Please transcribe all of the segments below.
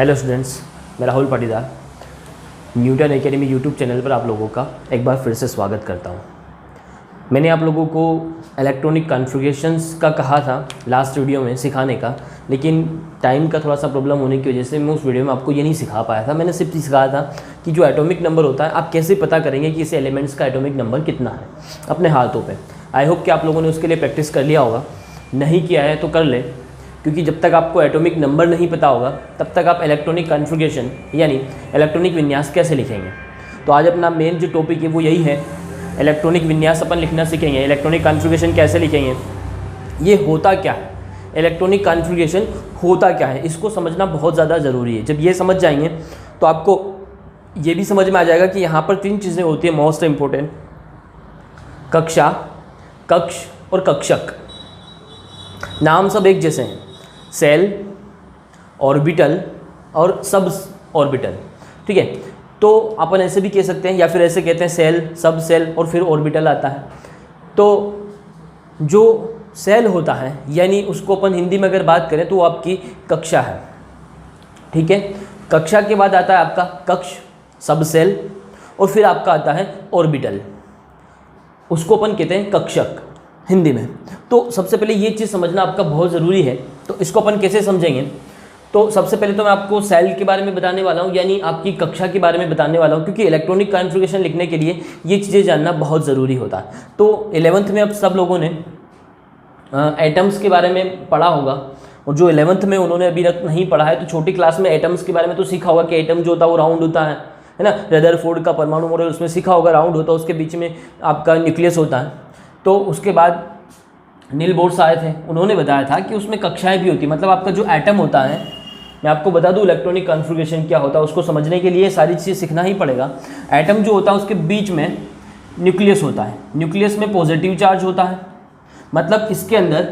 Hello students, मैं Rahul Patidar Newton academy YouTube channel पर आप लोगों का एक बार फिर से स्वागत करता हूं। मैंने आप लोगों को इलेक्ट्रॉनिक कॉन्फ़िगरेशंस का कहा था लास्ट वीडियो में सिखाने का, लेकिन टाइम का थोड़ा सा प्रॉब्लम होने की वजह से मैं उस वीडियो में आपको ये नहीं सिखा पाया था। मैंने सिर्फ सिखाया था कि जो एटॉमिक नंबर होता है आप कैसे पता करेंगे कि इस एलिमेंट्स का एटॉमिक नंबर कितना है अपने हाथों पर। आई होप कि आप लोगों ने उसके लिए प्रैक्टिस कर लिया होगा, नहीं किया है तो कर ले, क्योंकि जब तक आपको एटॉमिक नंबर नहीं पता होगा तब तक आप इलेक्ट्रॉनिक कॉन्फ़िगरेशन यानी इलेक्ट्रॉनिक विन्यास कैसे लिखेंगे। तो आज अपना मेन जो टॉपिक है वो यही है, इलेक्ट्रॉनिक विन्यास अपन लिखना सीखेंगे। इलेक्ट्रॉनिक कॉन्फ़िगरेशन कैसे लिखेंगे, ये होता क्या है, इलेक्ट्रॉनिक कॉन्फ़िगरेशन होता क्या है, इसको समझना बहुत ज़्यादा ज़रूरी है। जब ये समझ जाएंगे तो आपको ये भी समझ में आ जाएगा कि यहाँ पर तीन चीज़ें होती है मोस्ट इम्पोर्टेंट: कक्षा, कक्ष और कक्षक। नाम सब एक जैसे हैं, सेल, ऑर्बिटल और सब ऑर्बिटल। ठीक है, तो अपन ऐसे भी कह सकते हैं या फिर ऐसे कहते हैं सेल, सब सेल और फिर ऑर्बिटल आता है। तो जो सेल होता है यानी उसको अपन हिंदी में अगर बात करें तो वो आपकी कक्षा है। ठीक है, कक्षा के बाद आता है आपका कक्ष, सब सेल और फिर आपका आता है ऑर्बिटल, उसको अपन कहते हैं कक्षक हिंदी में। तो सबसे पहले ये चीज़ समझना आपका बहुत ज़रूरी है। तो इसको अपन कैसे समझेंगे, तो सबसे पहले तो मैं आपको सेल के बारे में बताने वाला हूँ, यानी आपकी कक्षा के बारे में बताने वाला हूँ, क्योंकि इलेक्ट्रॉनिक कॉन्फ़िगरेशन लिखने के लिए ये चीज़ें जानना बहुत ज़रूरी होता है। तो 11th में अब सब लोगों ने एटम्स के बारे में पढ़ा होगा, और जो 11th में उन्होंने अभी तक नहीं पढ़ा है तो छोटी क्लास में एटम्स के बारे में तो सीखा होगा कि एटम जो होता है वो राउंड होता है ना। रदरफोर्ड का परमाणु मॉडल उसमें सीखा होगा, राउंड होता है, उसके बीच में आपका न्यूक्लियस होता है। तो उसके बाद नील बोर्स आए थे, उन्होंने बताया था कि उसमें कक्षाएं भी होती है। मतलब आपका जो एटम होता है, मैं आपको बता दूं इलेक्ट्रॉनिक कॉन्फ़िगरेशन क्या होता है, उसको समझने के लिए सारी चीज़ें सीखना ही पड़ेगा। एटम जो होता है उसके बीच में न्यूक्लियस होता है, न्यूक्लियस में पॉजिटिव चार्ज होता है। मतलब इसके अंदर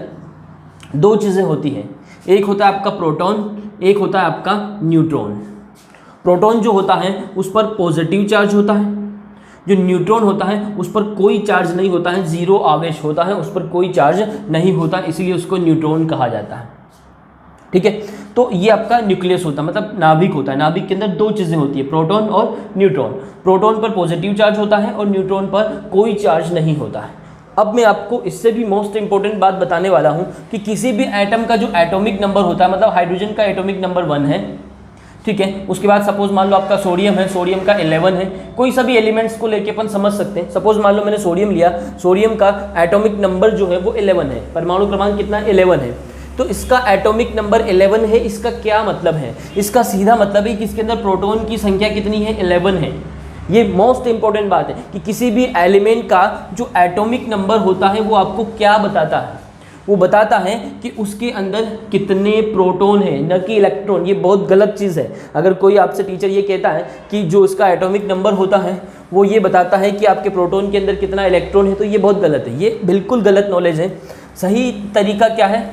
दो चीज़ें होती हैं, एक होता है आपका प्रोटॉन, एक होता है आपका न्यूट्रॉन। प्रोटॉन जो होता है उस पर पॉजिटिव चार्ज होता है, जो न्यूट्रॉन होता है उस पर कोई चार्ज नहीं होता है, जीरो आवेश होता है, उस पर कोई चार्ज नहीं होता, इसलिए उसको न्यूट्रॉन कहा जाता है। ठीक है, तो ये आपका न्यूक्लियस होता है, मतलब नाभिक होता है। नाभिक के अंदर दो चीज़ें होती है, प्रोटॉन और न्यूट्रॉन। प्रोटॉन पर पॉजिटिव चार्ज होता है और न्यूट्रॉन पर कोई चार्ज नहीं होता है। अब मैं आपको इससे भी मोस्ट इंपॉर्टेंट बात बताने वाला हूँ कि किसी भी एटम का जो एटॉमिक नंबर होता है, मतलब हाइड्रोजन का एटॉमिक नंबर 1 है, ठीक है। उसके बाद सपोज मान लो आपका सोडियम है, सोडियम का 11 है। कोई सभी एलिमेंट्स को लेके अपन समझ सकते हैं। सपोज मान लो मैंने सोडियम लिया, सोडियम का एटॉमिक नंबर जो है वो 11 है, परमाणु क्रमांक कितना 11 है। तो इसका एटॉमिक नंबर 11 है। इसका क्या मतलब है, इसका सीधा मतलब है कि इसके अंदर प्रोटॉन की संख्या कितनी है, 11 है। ये मोस्ट इंपॉर्टेंट बात है कि किसी भी एलिमेंट का जो एटॉमिक नंबर होता है वो आपको क्या बताता है, वो बताता है कि उसके अंदर कितने प्रोटॉन है, न कि इलेक्ट्रॉन। ये बहुत गलत चीज़ है। अगर कोई आपसे टीचर ये कहता है कि जो इसका एटॉमिक नंबर होता है वो ये बताता है कि आपके प्रोटॉन के अंदर कितना इलेक्ट्रॉन है, तो ये बहुत गलत है, ये बिल्कुल गलत नॉलेज है। सही तरीका क्या है,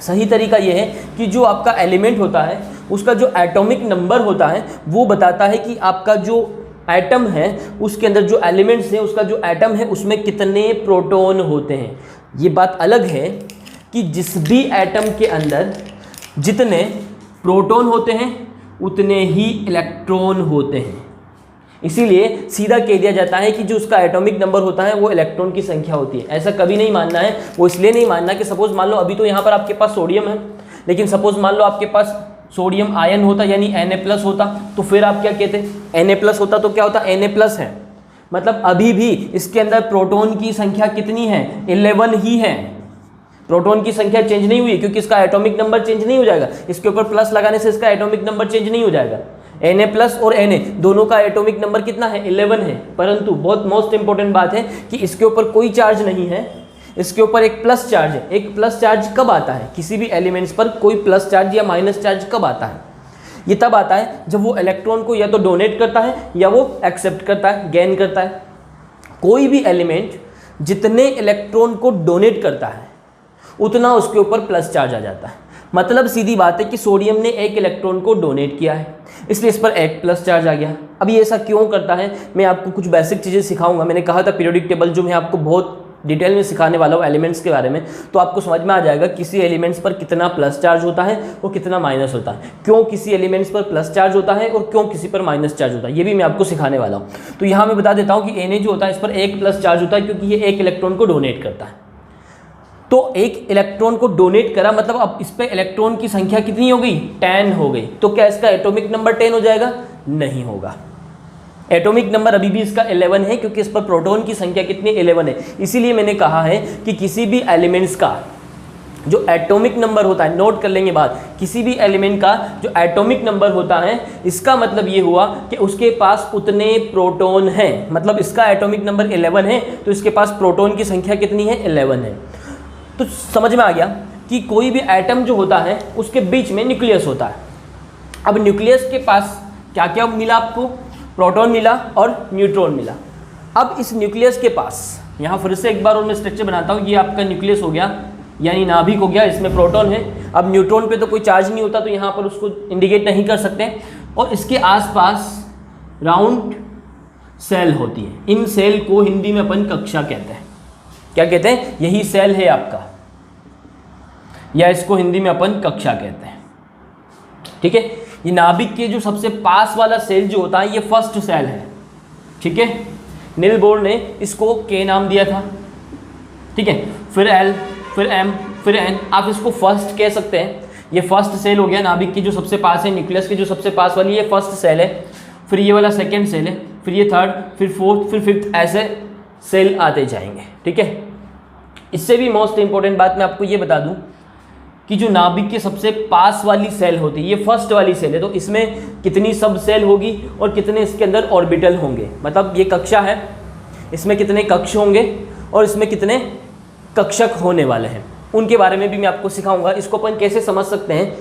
सही तरीका ये है कि जो आपका एलिमेंट होता है उसका जो एटॉमिक नंबर होता है वो बताता है कि आपका जो एटम है उसके अंदर जो एलिमेंट्स हैं, उसका जो एटम है उसमें कितने प्रोटॉन होते हैं। ये बात अलग है कि जिस भी एटम के अंदर जितने प्रोटॉन होते हैं उतने ही इलेक्ट्रॉन होते हैं। इसीलिए सीधा कह दिया जाता है कि जो उसका एटॉमिक नंबर होता है वो इलेक्ट्रॉन की संख्या होती है। ऐसा कभी नहीं मानना है। वो इसलिए नहीं मानना कि सपोज मान लो अभी तो यहाँ पर आपके पास सोडियम है, लेकिन सपोज मान लो आपके पास सोडियम आयन होता यानी Na+ होता, तो फिर आप क्या कहते, Na+ होता तो क्या होता, Na+ है, मतलब अभी भी इसके अंदर प्रोटॉन की संख्या कितनी है, 11 ही है। प्रोटॉन की संख्या चेंज नहीं हुई क्योंकि इसका एटॉमिक नंबर चेंज नहीं हो जाएगा, इसके ऊपर प्लस लगाने से इसका एटॉमिक नंबर चेंज नहीं हो जाएगा। Na+ और Na दोनों का एटॉमिक नंबर कितना है, 11 है। परंतु बहुत मोस्ट इंपॉर्टेंट बात है कि इसके ऊपर कोई चार्ज नहीं है, इसके ऊपर एक प्लस चार्ज है। एक प्लस चार्ज कब आता है, किसी भी एलिमेंट्स पर कोई प्लस चार्ज या माइनस चार्ज कब आता है, ये तब आता है जब वो इलेक्ट्रॉन को या तो डोनेट करता है या वो एक्सेप्ट करता है, गेन करता है। कोई भी एलिमेंट जितने इलेक्ट्रॉन को डोनेट करता है उतना उसके ऊपर प्लस चार्ज आ जाता है। मतलब सीधी बात है कि सोडियम ने एक इलेक्ट्रॉन को डोनेट किया है, इसलिए इस पर एक प्लस चार्ज आ गया। अब ये ऐसा क्यों करता है, मैं आपको कुछ बेसिक चीज़ें सिखाऊंगा। मैंने कहा था पीरियोडिक टेबल जो मैं आपको बहुत डिटेल में सिखाने वाला हूँ एलिमेंट्स के बारे में, तो आपको समझ में आ जाएगा किसी एलिमेंट्स पर कितना प्लस चार्ज होता है और कितना माइनस होता है, क्यों किसी एलिमेंट्स पर प्लस चार्ज होता है और क्यों किसी पर माइनस चार्ज होता है, ये भी मैं आपको सिखाने वाला हूँ। तो यहाँ मैं बता देता हूँ कि Na जो होता है इस पर एक प्लस चार्ज होता है क्योंकि ये एक इलेक्ट्रॉन को डोनेट करता है। तो एक इलेक्ट्रॉन को डोनेट करा मतलब अब इस पर इलेक्ट्रॉन की संख्या कितनी हो गई, 10 हो गई। तो क्या इसका एटॉमिक नंबर 10 हो जाएगा? नहीं होगा। एटॉमिक नंबर अभी भी इसका 11 है क्योंकि इस पर प्रोटॉन की संख्या कितनी, 11 है। इसीलिए मैंने कहा है कि किसी भी एलिमेंट्स का जो एटॉमिक नंबर होता है, नोट कर लेंगे बात, किसी भी एलिमेंट का जो एटॉमिक नंबर होता है इसका मतलब ये हुआ कि उसके पास उतने प्रोटॉन हैं। मतलब इसका एटॉमिक नंबर 11 है तो इसके पास प्रोटॉन की संख्या कितनी है, 11 है। तो समझ में आ गया कि कोई भी एटम जो होता है उसके बीच में न्यूक्लियस होता है। अब न्यूक्लियस के पास क्या क्या मिला आपको, प्रोटॉन मिला और न्यूट्रॉन मिला। अब इस न्यूक्लियस के पास यहाँ फिर से एक बार और मैं स्ट्रक्चर बनाता हूँ, ये आपका न्यूक्लियस हो गया यानी नाभिक हो गया, इसमें प्रोटॉन है। अब न्यूट्रॉन पे तो कोई चार्ज नहीं होता तो यहाँ पर उसको इंडिकेट नहीं कर सकते, और इसके आसपास राउंड सेल होती है। इन सेल को हिंदी में अपन कक्षा कहते हैं। क्या कहते हैं? यही सेल है आपका, या इसको हिंदी में अपन कक्षा कहते हैं। ठीक है, ये नाभिक के जो सबसे पास वाला सेल जो होता है ये फर्स्ट सेल है। ठीक है, नील बोर ने इसको के नाम दिया था। ठीक है, फिर एल, फिर एम, फिर एन, आप इसको फर्स्ट कह सकते हैं। ये फर्स्ट सेल हो गया नाभिक की जो सबसे पास है, न्यूक्लियस की जो सबसे पास वाली ये फर्स्ट सेल है। फिर ये वाला सेकेंड सेल है, फिर ये थर्ड, फिर फोर्थ, फिर फिफ्थ, ऐसे सेल आते जाएंगे। ठीक है, इससे भी मोस्ट इंपॉर्टेंट बात मैं आपको ये बता दूं कि जो नाभिक के सबसे पास वाली सेल होती है ये फर्स्ट वाली सेल है, तो इसमें कितनी सब सेल होगी और कितने इसके अंदर ऑर्बिटल होंगे। मतलब ये कक्षा है, इसमें कितने कक्ष होंगे और इसमें कितने कक्षक होने वाले हैं, उनके बारे में भी मैं आपको सिखाऊंगा। इसको अपन कैसे समझ सकते हैं,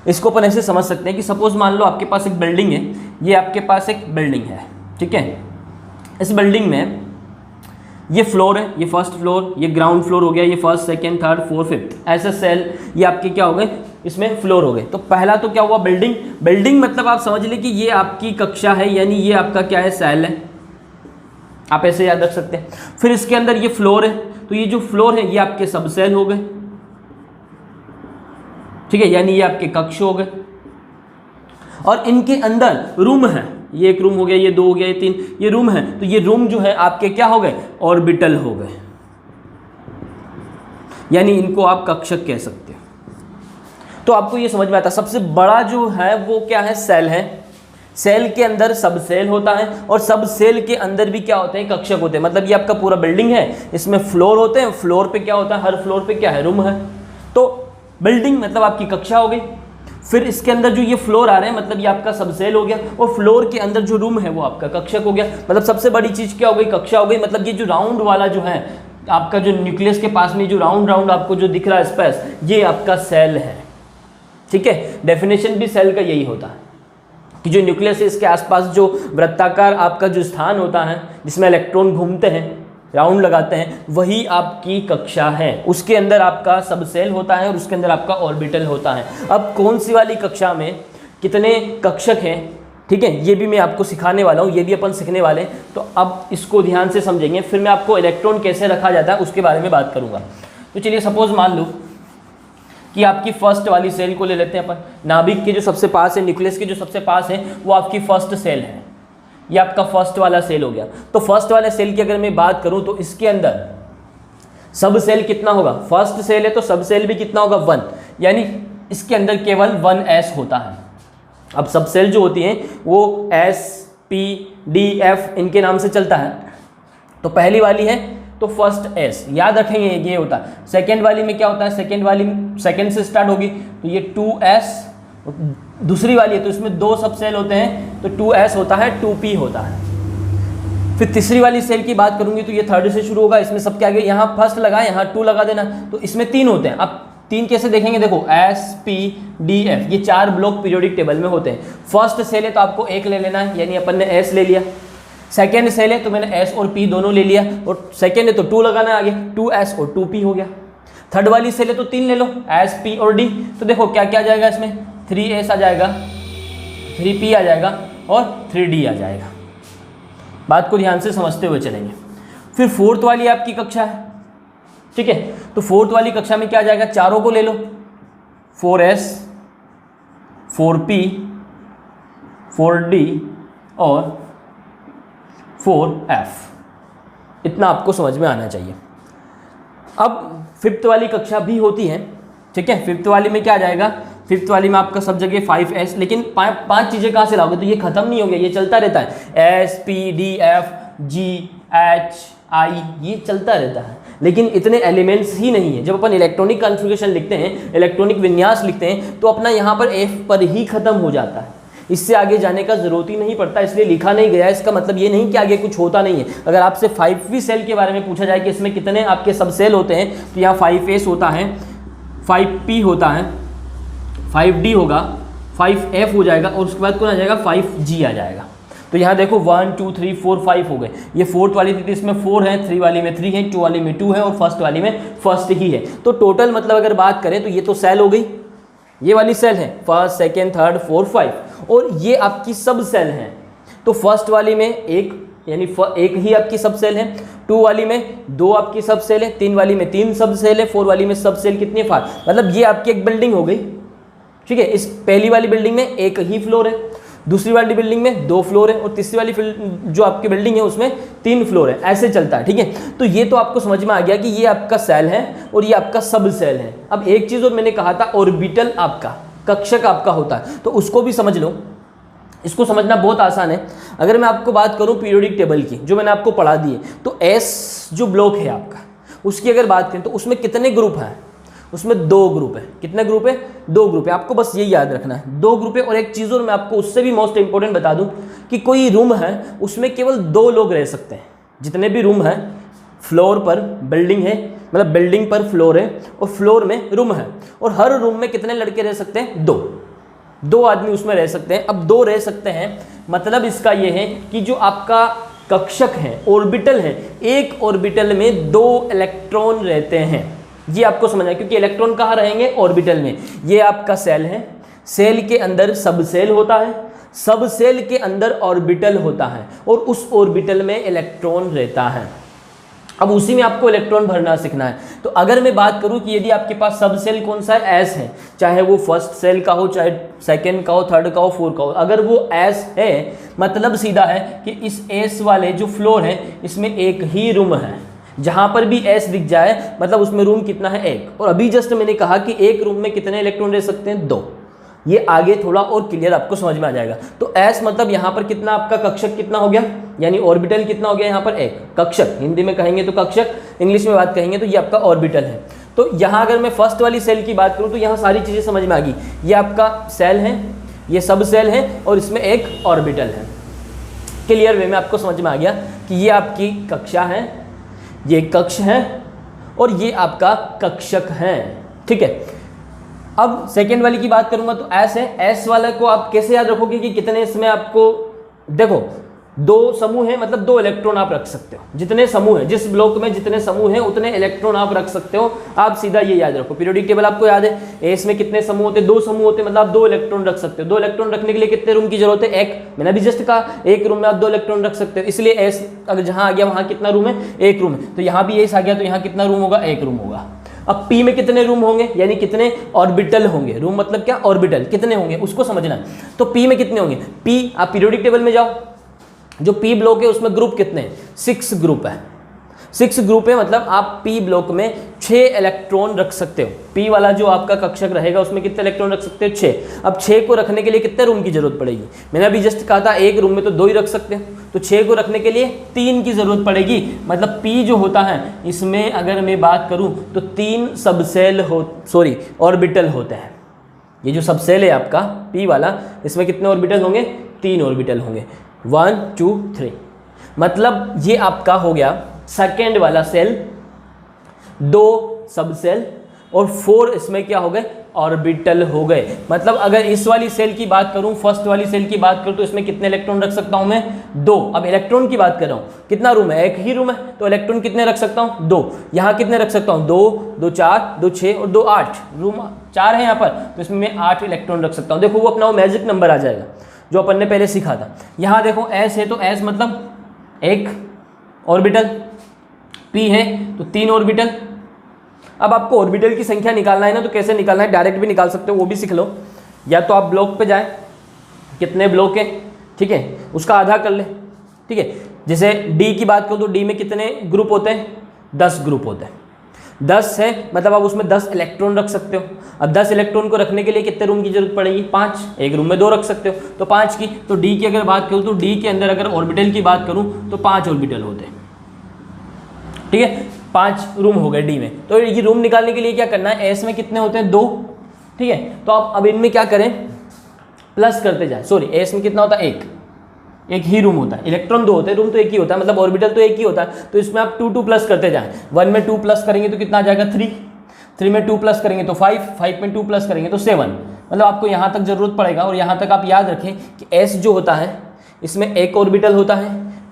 इसको अपन ऐसे समझ सकते हैं कि सपोज मान लो आपके पास एक बिल्डिंग है, ये आपके पास एक बिल्डिंग है। ठीक है, इस बिल्डिंग में ये फ्लोर है, ये फर्स्ट फ्लोर, ये ग्राउंड फ्लोर हो गया, ये first, second, third, fourth, fifth, ऐसे सेल ये आपके क्या हो गए, इसमें फ्लोर हो गए। तो पहला तो क्या हुआ, बिल्डिंग। बिल्डिंग मतलब आप समझ लें कि ये आपकी कक्षा है, यानी ये आपका क्या है, सेल है। आप ऐसे याद रख सकते हैं। फिर इसके अंदर ये फ्लोर है, तो ये जो फ्लोर है ये आपके सब सेल हो गए। ठीक है, यानी ये आपके कक्ष हो गए। और इनके अंदर रूम है, ये एक रूम हो गया, ये दो हो गया, ये तीन, ये रूम है। तो ये रूम जो है आपके क्या हो गए, ऑर्बिटल हो गए, यानी इनको आप कक्षक कह सकते हो। तो आपको ये समझ में आता है सबसे बड़ा जो है वो क्या है, सेल है। सेल के अंदर सब सेल होता है और सब सेल के अंदर भी क्या होते हैं, कक्षक होते हैं। मतलब ये आपका पूरा बिल्डिंग है, इसमें फ्लोर होते हैं, फ्लोर पे क्या होता है, हर फ्लोर पे क्या है, रूम है। तो बिल्डिंग मतलब आपकी कक्षा हो गई। फिर इसके अंदर जो ये फ्लोर आ रहे हैं मतलब ये आपका सब सेल हो गया, और फ्लोर के अंदर जो रूम है वो आपका कक्षक हो गया। मतलब सबसे बड़ी चीज़ क्या हो गई, कक्षा हो गई। मतलब ये जो राउंड वाला जो है आपका, जो न्यूक्लियस के पास में जो राउंड राउंड आपको जो दिख रहा है स्पेस, ये आपका सेल है। ठीक है, डेफिनेशन भी सेल का यही होता है कि जो न्यूक्लियस है इसके आसपास जो वृत्ताकार आपका जो स्थान होता है जिसमें इलेक्ट्रॉन घूमते हैं, राउंड लगाते हैं, वही आपकी कक्षा है। उसके अंदर आपका सब सेल होता है और उसके अंदर आपका ऑर्बिटल होता है। अब कौन सी वाली कक्षा में कितने कक्षक हैं, ठीक है, ये भी मैं आपको सिखाने वाला हूँ, ये भी अपन सीखने वाले हैं। तो अब इसको ध्यान से समझेंगे, फिर मैं आपको इलेक्ट्रॉन कैसे रखा जाता है उसके बारे में बात करूँगा। तो चलिए सपोज मान लो कि आपकी फर्स्ट वाली सेल को ले लेते हैं अपन। नाभिक के जो सबसे पास है, न्यूक्लियस के जो सबसे पास है, वो आपकी फर्स्ट सेल है। ये आपका फर्स्ट वाला सेल हो गया। तो फर्स्ट वाले सेल की अगर मैं बात करूं तो इसके अंदर सब सेल कितना होगा, फर्स्ट सेल है तो सब सेल भी कितना होगा, 1, यानी इसके अंदर केवल 1s होता है। अब सब सेल जो होती हैं वो S, P, D, F इनके नाम से चलता है। तो पहली वाली है तो फर्स्ट S याद रखेंगे, ये होता है। सेकेंड वाली में क्या होता है, सेकेंड वाली सेकेंड से स्टार्ट होगी तो ये 2s। दूसरी वाली है तो इसमें 2 सब सेल होते हैं तो 2s होता है, 2p होता है। फिर तीसरी वाली सेल की बात करूंगी तो ये थर्ड से शुरू होगा, इसमें सब क्या गया, यहाँ फर्स्ट लगा, यहाँ 2 लगा देना, तो इसमें 3 होते हैं। अब 3 कैसे देखेंगे, देखो S, P, D, F, ये 4 ब्लॉक पीरियोडिक टेबल में होते हैं। फर्स्ट सेल है तो आपको 1 ले लेना है, यानी अपन ने S ले लिया। सेकेंड सेल है तो मैंने S और P दोनों ले लिया, और सेकेंड है तो 2 लगाना है आगे, 2s और 2p हो गया। थर्ड वाली सेल है तो 3 ले लो, S, P और D। तो देखो क्या क्या आ जाएगा इसमें, 3s आ जाएगा, 3p आ जाएगा और 3d आ जाएगा। बात को ध्यान से समझते हुए चलेंगे। फिर फोर्थ वाली आपकी कक्षा है, ठीक है। तो फोर्थ वाली कक्षा में क्या आ जाएगा, चारों को ले लो, 4s 4p 4d और 4f, इतना आपको समझ में आना चाहिए। अब फिफ्थ वाली कक्षा भी होती है, ठीक है। फिफ्थ वाली में क्या आ जाएगा, फिफ्थ वाली में आपका सब जगह 5s, लेकिन पांच चीज़ें कहाँ से लाओगे, तो ये खत्म नहीं हो गया, ये चलता रहता है, s p d f g h i, ये चलता रहता है, लेकिन इतने एलिमेंट्स ही नहीं है। जब अपन इलेक्ट्रॉनिक कॉन्फ़िगरेशन लिखते हैं, इलेक्ट्रॉनिक विन्यास लिखते हैं, तो अपना यहाँ पर f पर ही खत्म हो जाता है, इससे आगे जाने का ज़रूरत ही नहीं पड़ता, इसलिए लिखा नहीं गया। इसका मतलब ये नहीं कि आगे कुछ होता नहीं है। अगर आपसे 5वीं सेल के बारे में पूछा जाए कि इसमें कितने आपके सब सेल होते हैं, तो यहाँ 5s होता है, 5p होता है, 5d होगा, 5f हो जाएगा और उसके बाद कौन आ जाएगा, 5g आ जाएगा। तो यहाँ देखो 1 2 3 4 5 हो गए। ये फोर्थ वाली थी तो इसमें 4 है, 3 वाली में 3 है, 2 वाली में 2 है और फर्स्ट वाली में फर्स्ट ही है। तो टोटल मतलब अगर बात करें तो ये तो सेल हो गई, ये वाली सेल है, फर्स्ट सेकेंड थर्ड 4 5, और ये आपकी सब सेल हैं। तो फर्स्ट वाली में एक, यानी एक ही आपकी सब सेल है, 2 वाली में 2 आपकी सब सेल है, 3 वाली में 3 सब सेल है, 4 वाली में सब सेल कितनी है, 5। मतलब ये आपकी एक बिल्डिंग हो गई, ठीक है। इस पहली वाली बिल्डिंग में एक ही फ्लोर है, दूसरी वाली बिल्डिंग में 2 फ्लोर है और तीसरी वाली जो आपकी बिल्डिंग है उसमें 3 फ्लोर है, ऐसे चलता है, ठीक है। तो ये तो आपको समझ में आ गया कि ये आपका सेल है और ये आपका सब सेल है। अब एक चीज़ और मैंने कहा था, ऑर्बिटल आपका कक्षक आपका होता है, तो उसको भी समझ लो। इसको समझना बहुत आसान है। अगर मैं आपको बात करूं पीरियोडिक टेबल की, जो मैंने आपको पढ़ा दी है, तो एस जो ब्लॉक है आपका, उसकी अगर बात करें तो उसमें कितने ग्रुप हैं, उसमें 2 ग्रुप है। कितने ग्रुप है, 2 ग्रुप है। आपको बस ये याद रखना है, 2 ग्रुप है। और एक चीज़ और मैं आपको उससे भी मोस्ट इंपॉर्टेंट बता दूं कि कोई रूम है उसमें केवल 2 लोग रह सकते हैं। जितने भी रूम हैं, फ्लोर पर बिल्डिंग है, मतलब बिल्डिंग पर फ्लोर है और फ्लोर में रूम है, और हर रूम में कितने लड़के रह सकते हैं, 2 आदमी उसमें रह सकते हैं। अब 2 रह सकते हैं, मतलब इसका ये है कि जो आपका कक्षक है, ऑर्बिटल है, एक ऑर्बिटल में 2 इलेक्ट्रॉन रहते हैं। ये आपको समझना है, क्योंकि इलेक्ट्रॉन कहाँ रहेंगे, ऑर्बिटल में। ये आपका सेल है, सेल के अंदर सब सेल होता है, सब सेल के अंदर ऑर्बिटल होता है और उस ऑर्बिटल में इलेक्ट्रॉन रहता है। अब उसी में आपको इलेक्ट्रॉन भरना सीखना है। तो अगर मैं बात करूं कि यदि आपके पास सब सेल कौन सा है, एस है, चाहे वो फर्स्ट सेल का हो, चाहे सेकंड का हो, थर्ड का हो, 4 का हो, अगर वो एस है, मतलब सीधा है कि इस एस वाले जो फ्लोर है इसमें एक ही रूम है। जहां पर भी एस दिख जाए मतलब उसमें रूम कितना है, 1। और अभी जस्ट मैंने कहा कि एक रूम में कितने इलेक्ट्रॉन रह सकते हैं, 2। ये आगे थोड़ा और क्लियर आपको समझ में आ जाएगा। तो एस मतलब यहाँ पर कितना आपका कक्षक कितना हो गया, यानी ऑर्बिटल कितना हो गया, यहाँ पर 1। कक्षक हिंदी में कहेंगे तो कक्षक, इंग्लिश में बात कहेंगे तो ये आपका ऑर्बिटल है। तो यहाँ अगर मैं फर्स्ट वाली सेल की बात करूँ तो यहाँ सारी चीज़ें समझ में आ गई। ये आपका सेल है, ये सब सेल है और इसमें एक ऑर्बिटल है। क्लियर वे में आपको समझ में आ गया कि ये आपकी कक्षा है, ये कक्ष है और ये आपका कक्षक है, ठीक है। अब सेकेंड वाली की बात करूंगा तो एस है। एस वाले को आप कैसे याद रखोगे कि कितने इसमें आपको, देखो 2 समूह है, मतलब 2 इलेक्ट्रॉन आप रख सकते हो। जितने समूह है, जिस ब्लॉक में जितने समूह हैं उतने इलेक्ट्रॉन आप रख सकते हो। आप सीधा ये याद रखो, पीरियोडिक टेबल आपको याद है, एस में कितने समूह होते हैं, 2 समूह होते हैं, मतलब आप 2 इलेक्ट्रॉन रख सकते हो। 2 इलेक्ट्रॉन रखने के लिए कितने रूम की जरूरत है, 1। मैंने अभी जस्ट कहा एक रूम में आप 2 इलेक्ट्रॉन रख सकते हो, इसलिए एस अगर जहां आ गया वहां कितना रूम है, 1 रूम है। तो यहाँ भी एस आ गया तो यहाँ कितना रूम होगा, 1 रूम होगा। अब P में कितने रूम होंगे, यानी कितने ऑर्बिटल होंगे, रूम मतलब क्या, ऑर्बिटल कितने होंगे उसको समझना है। तो P में कितने होंगे, P आप पीरियोडिक टेबल में जाओ, जो P ब्लॉक है उसमें ग्रुप कितने हैं, 6 ग्रुप है। 6 ग्रुप है, मतलब आप P ब्लॉक में 6 इलेक्ट्रॉन रख सकते हो। P वाला जो आपका कक्षक रहेगा उसमें कितने इलेक्ट्रॉन रख सकते हो, 6। अब 6 को रखने के लिए कितने रूम की जरूरत पड़ेगी, मैंने अभी जस्ट कहा था एक रूम में तो 2 ही रख सकते हो, तो 6 को रखने के लिए 3 की जरूरत पड़ेगी। मतलब P जो होता है इसमें अगर मैं बात करूं तो 3 सबसेल ऑर्बिटल होते हैं। ये जो सबसेल है आपका P वाला, इसमें कितने ऑर्बिटल होंगे, 3 ऑर्बिटल होंगे, 1 2 3। मतलब ये आपका हो गया सेकेंड वाला सेल, 2 सबसेल और 4 इसमें क्या हो गए, ऑर्बिटल हो गए। मतलब अगर इस वाली सेल की बात करूं, फर्स्ट वाली सेल की बात करूं तो इसमें कितने इलेक्ट्रॉन रख सकता हूं मैं, 2। अब इलेक्ट्रॉन की बात कर रहा हूं, कितना रूम है, 1 ही रूम है, तो इलेक्ट्रॉन कितने रख सकता हूं, 2। यहाँ कितने रख सकता हूं, 2 2 4 2 6 और 2 8। रूम 4 है यहाँ पर, तो इसमें मैं 8 इलेक्ट्रॉन रख सकता हूँ। देखो वो अपना वो मैजिक नंबर आ जाएगा जो अपन ने पहले सीखा था। यहाँ देखो एस है तो एस मतलब 1 ऑर्बिटल, P है तो 3 ऑर्बिटल, अब आपको ऑर्बिटल की संख्या निकालना है ना, तो कैसे निकालना है, डायरेक्ट भी निकाल सकते हो, वो भी सीख लो। या तो आप ब्लॉक पे जाए, कितने ब्लॉक है, ठीक है, उसका आधा कर ले, ठीक है। जैसे डी की बात करूँ तो डी में कितने ग्रुप होते हैं, 10 ग्रुप होते हैं। 10 है मतलब आप उसमें 10 इलेक्ट्रॉन रख सकते हो। अब 10 इलेक्ट्रॉन को रखने के लिए कितने रूम की जरूरत पड़ेगी, 5। एक रूम में 2 रख सकते हो, तो 5 की। तो डी की अगर बात करूँ तो डी के अंदर अगर ऑर्बिटल की बात करूँ तो 5 ऑर्बिटल होते हैं, ठीक है। 5 रूम हो गए डी में। तो ये रूम निकालने के लिए क्या करना है, एस में कितने होते हैं, 2, ठीक है। तो आप अब इनमें क्या करें, प्लस करते जाए। सॉरी, एस में कितना होता है, एक ही रूम होता है, इलेक्ट्रॉन 2 होते हैं, रूम तो एक ही होता है, मतलब ऑर्बिटल तो एक ही होता है। तो इसमें आप 2 प्लस करते जाएं। 1 में 2 प्लस करेंगे तो कितना आ जाएगा, 3 में 2 प्लस करेंगे तो 5 में 2 प्लस करेंगे तो 7। मतलब आपको यहाँ तक जरूरत पड़ेगा। और यहाँ तक आप याद रखें कि एस जो होता है इसमें 1 ऑर्बिटल होता है,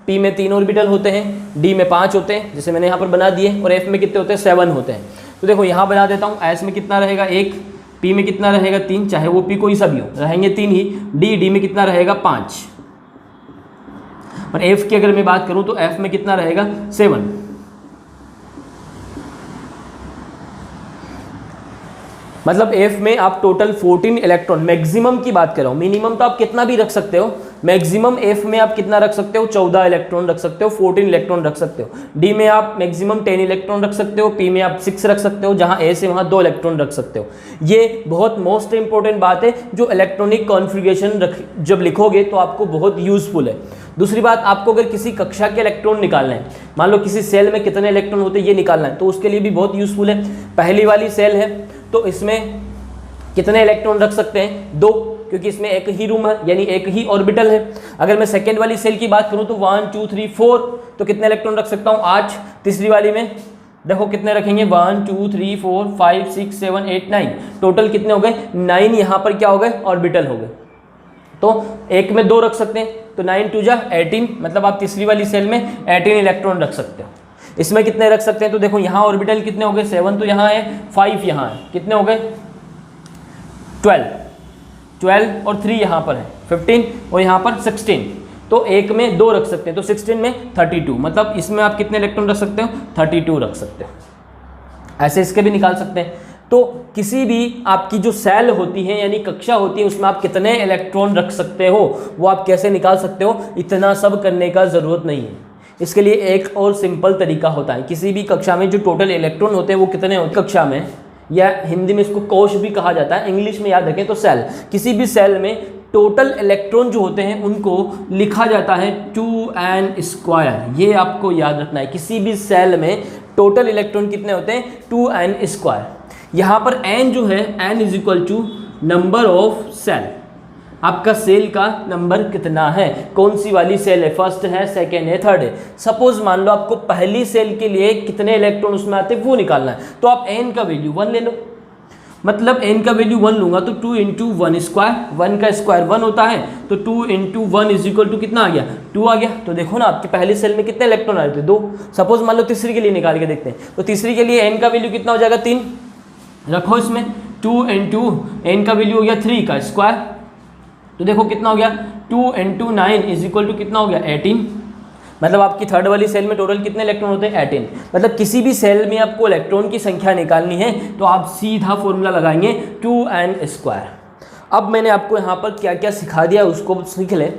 पी में 3 ऑर्बिटल होते हैं, डी में 5 होते हैं जैसे मैंने यहाँ पर बना दिए, और एफ में कितने होते हैं, 7 होते हैं। तो देखो यहाँ बना देता हूँ, एस में कितना रहेगा 1, पी में कितना रहेगा 3, चाहे वो पी कोई सा भी हो, रहेंगे 3 ही। डी में कितना रहेगा 5। और एफ की अगर मैं बात करूं तो एफ में कितना रहेगा 7। मतलब एफ में आप टोटल 14 इलेक्ट्रॉन, मैक्सिमम की बात कर रहा हूं, मिनिमम तो आप कितना भी रख सकते हो, मैक्सिमम एफ में आप कितना रख सकते हो, 14 इलेक्ट्रॉन रख सकते हो, 14 इलेक्ट्रॉन रख सकते हो। डी में आप मैक्सिमम 10 इलेक्ट्रॉन रख सकते हो, पी में आप 6 रख सकते हो, जहां ए से वहां 2 इलेक्ट्रॉन रख सकते हो। ये बहुत मोस्ट इंपॉर्टेंट बात है जो इलेक्ट्रॉनिक कॉन्फ़िगरेशन जब लिखोगे तो आपको बहुत यूजफुल है। दूसरी बात, आपको अगर किसी कक्षा के इलेक्ट्रॉन निकालना है, मान लो किसी सेल में कितने इलेक्ट्रॉन होते हैं ये निकालना है, तो उसके लिए भी बहुत यूजफुल है। पहली वाली सेल है तो इसमें कितने इलेक्ट्रॉन रख सकते हैं, 2, क्योंकि इसमें एक ही रूम है यानी एक ही ऑर्बिटल है। अगर मैं सेकेंड वाली सेल की बात करूं तो 1 2 3 4, तो कितने इलेक्ट्रॉन रख सकता हूं, 8। तीसरी वाली में देखो कितने रखेंगे, 1 2 3 4 5 6 7 8 9, टोटल कितने हो गए, 9। यहाँ पर क्या हो गए, ऑर्बिटल हो गए। तो एक में 2 रख सकते हैं, तो 9 2 जा 18, मतलब आप तीसरी वाली सेल में 18 इलेक्ट्रॉन रख सकते हो। इसमें कितने रख सकते हैं, तो देखो यहाँ ऑर्बिटल कितने हो गए, 7 तो यहाँ है, 5 यहाँ है, कितने हो गए 12 और 3 यहाँ पर है 15, और यहाँ पर 16। तो एक में 2 रख सकते हैं, तो 16 में 32, मतलब इसमें आप कितने इलेक्ट्रॉन रख सकते हो, 32 रख सकते हो। ऐसे इसके भी निकाल सकते हैं। तो किसी भी आपकी जो सेल होती है यानी कक्षा होती है उसमें आप कितने इलेक्ट्रॉन रख सकते हो वो आप कैसे निकाल सकते हो, इतना सब करने का ज़रूरत नहीं है। इसके लिए एक और सिंपल तरीका होता है। किसी भी कक्षा में जो टोटल इलेक्ट्रॉन होते हैं वो कितने होते हैं कक्षा में, या हिंदी में इसको कोश भी कहा जाता है, इंग्लिश में याद रखें तो सेल। किसी भी सेल में टोटल इलेक्ट्रॉन जो होते हैं उनको लिखा जाता है 2n²। ये आपको याद रखना है, किसी भी सेल में टोटल इलेक्ट्रॉन कितने होते हैं, 2n²। यहाँ पर n जो है, n = नंबर ऑफ सेल, आपका सेल का नंबर कितना है, कौन सी वाली सेल है, फर्स्ट है, सेकेंड है, थर्ड है। सपोज मान लो आपको पहली सेल के लिए कितने इलेक्ट्रॉन उसमें आते हैं वो निकालना है, तो आप n का वैल्यू 1 ले लो। मतलब n का वैल्यू 1 लूंगा तो 2 × 1², 1 का स्क्वायर 1 होता है, तो 2 × 1 = कितना आ गया, 2 आ गया। तो देखो ना आपकी पहली सेल में कितने इलेक्ट्रॉन आए थे, 2। सपोज मान लो तीसरी के लिए निकाल के देखते हैं, तो तीसरी के लिए n का वैल्यू कितना हो जाएगा, 3 रखो इसमें, 2 × n का वैल्यू हो गया 3 का स्क्वायर, तो देखो कितना हो गया, 2 × 9 = कितना हो गया, 18। मतलब आपकी थर्ड वाली सेल में टोटल कितने इलेक्ट्रॉन होते हैं, 18। मतलब किसी भी सेल में आपको इलेक्ट्रॉन की संख्या निकालनी है तो आप सीधा फॉर्मूला लगाएंगे 2n²। अब मैंने आपको यहाँ पर क्या क्या सिखा दिया उसको सीख ले।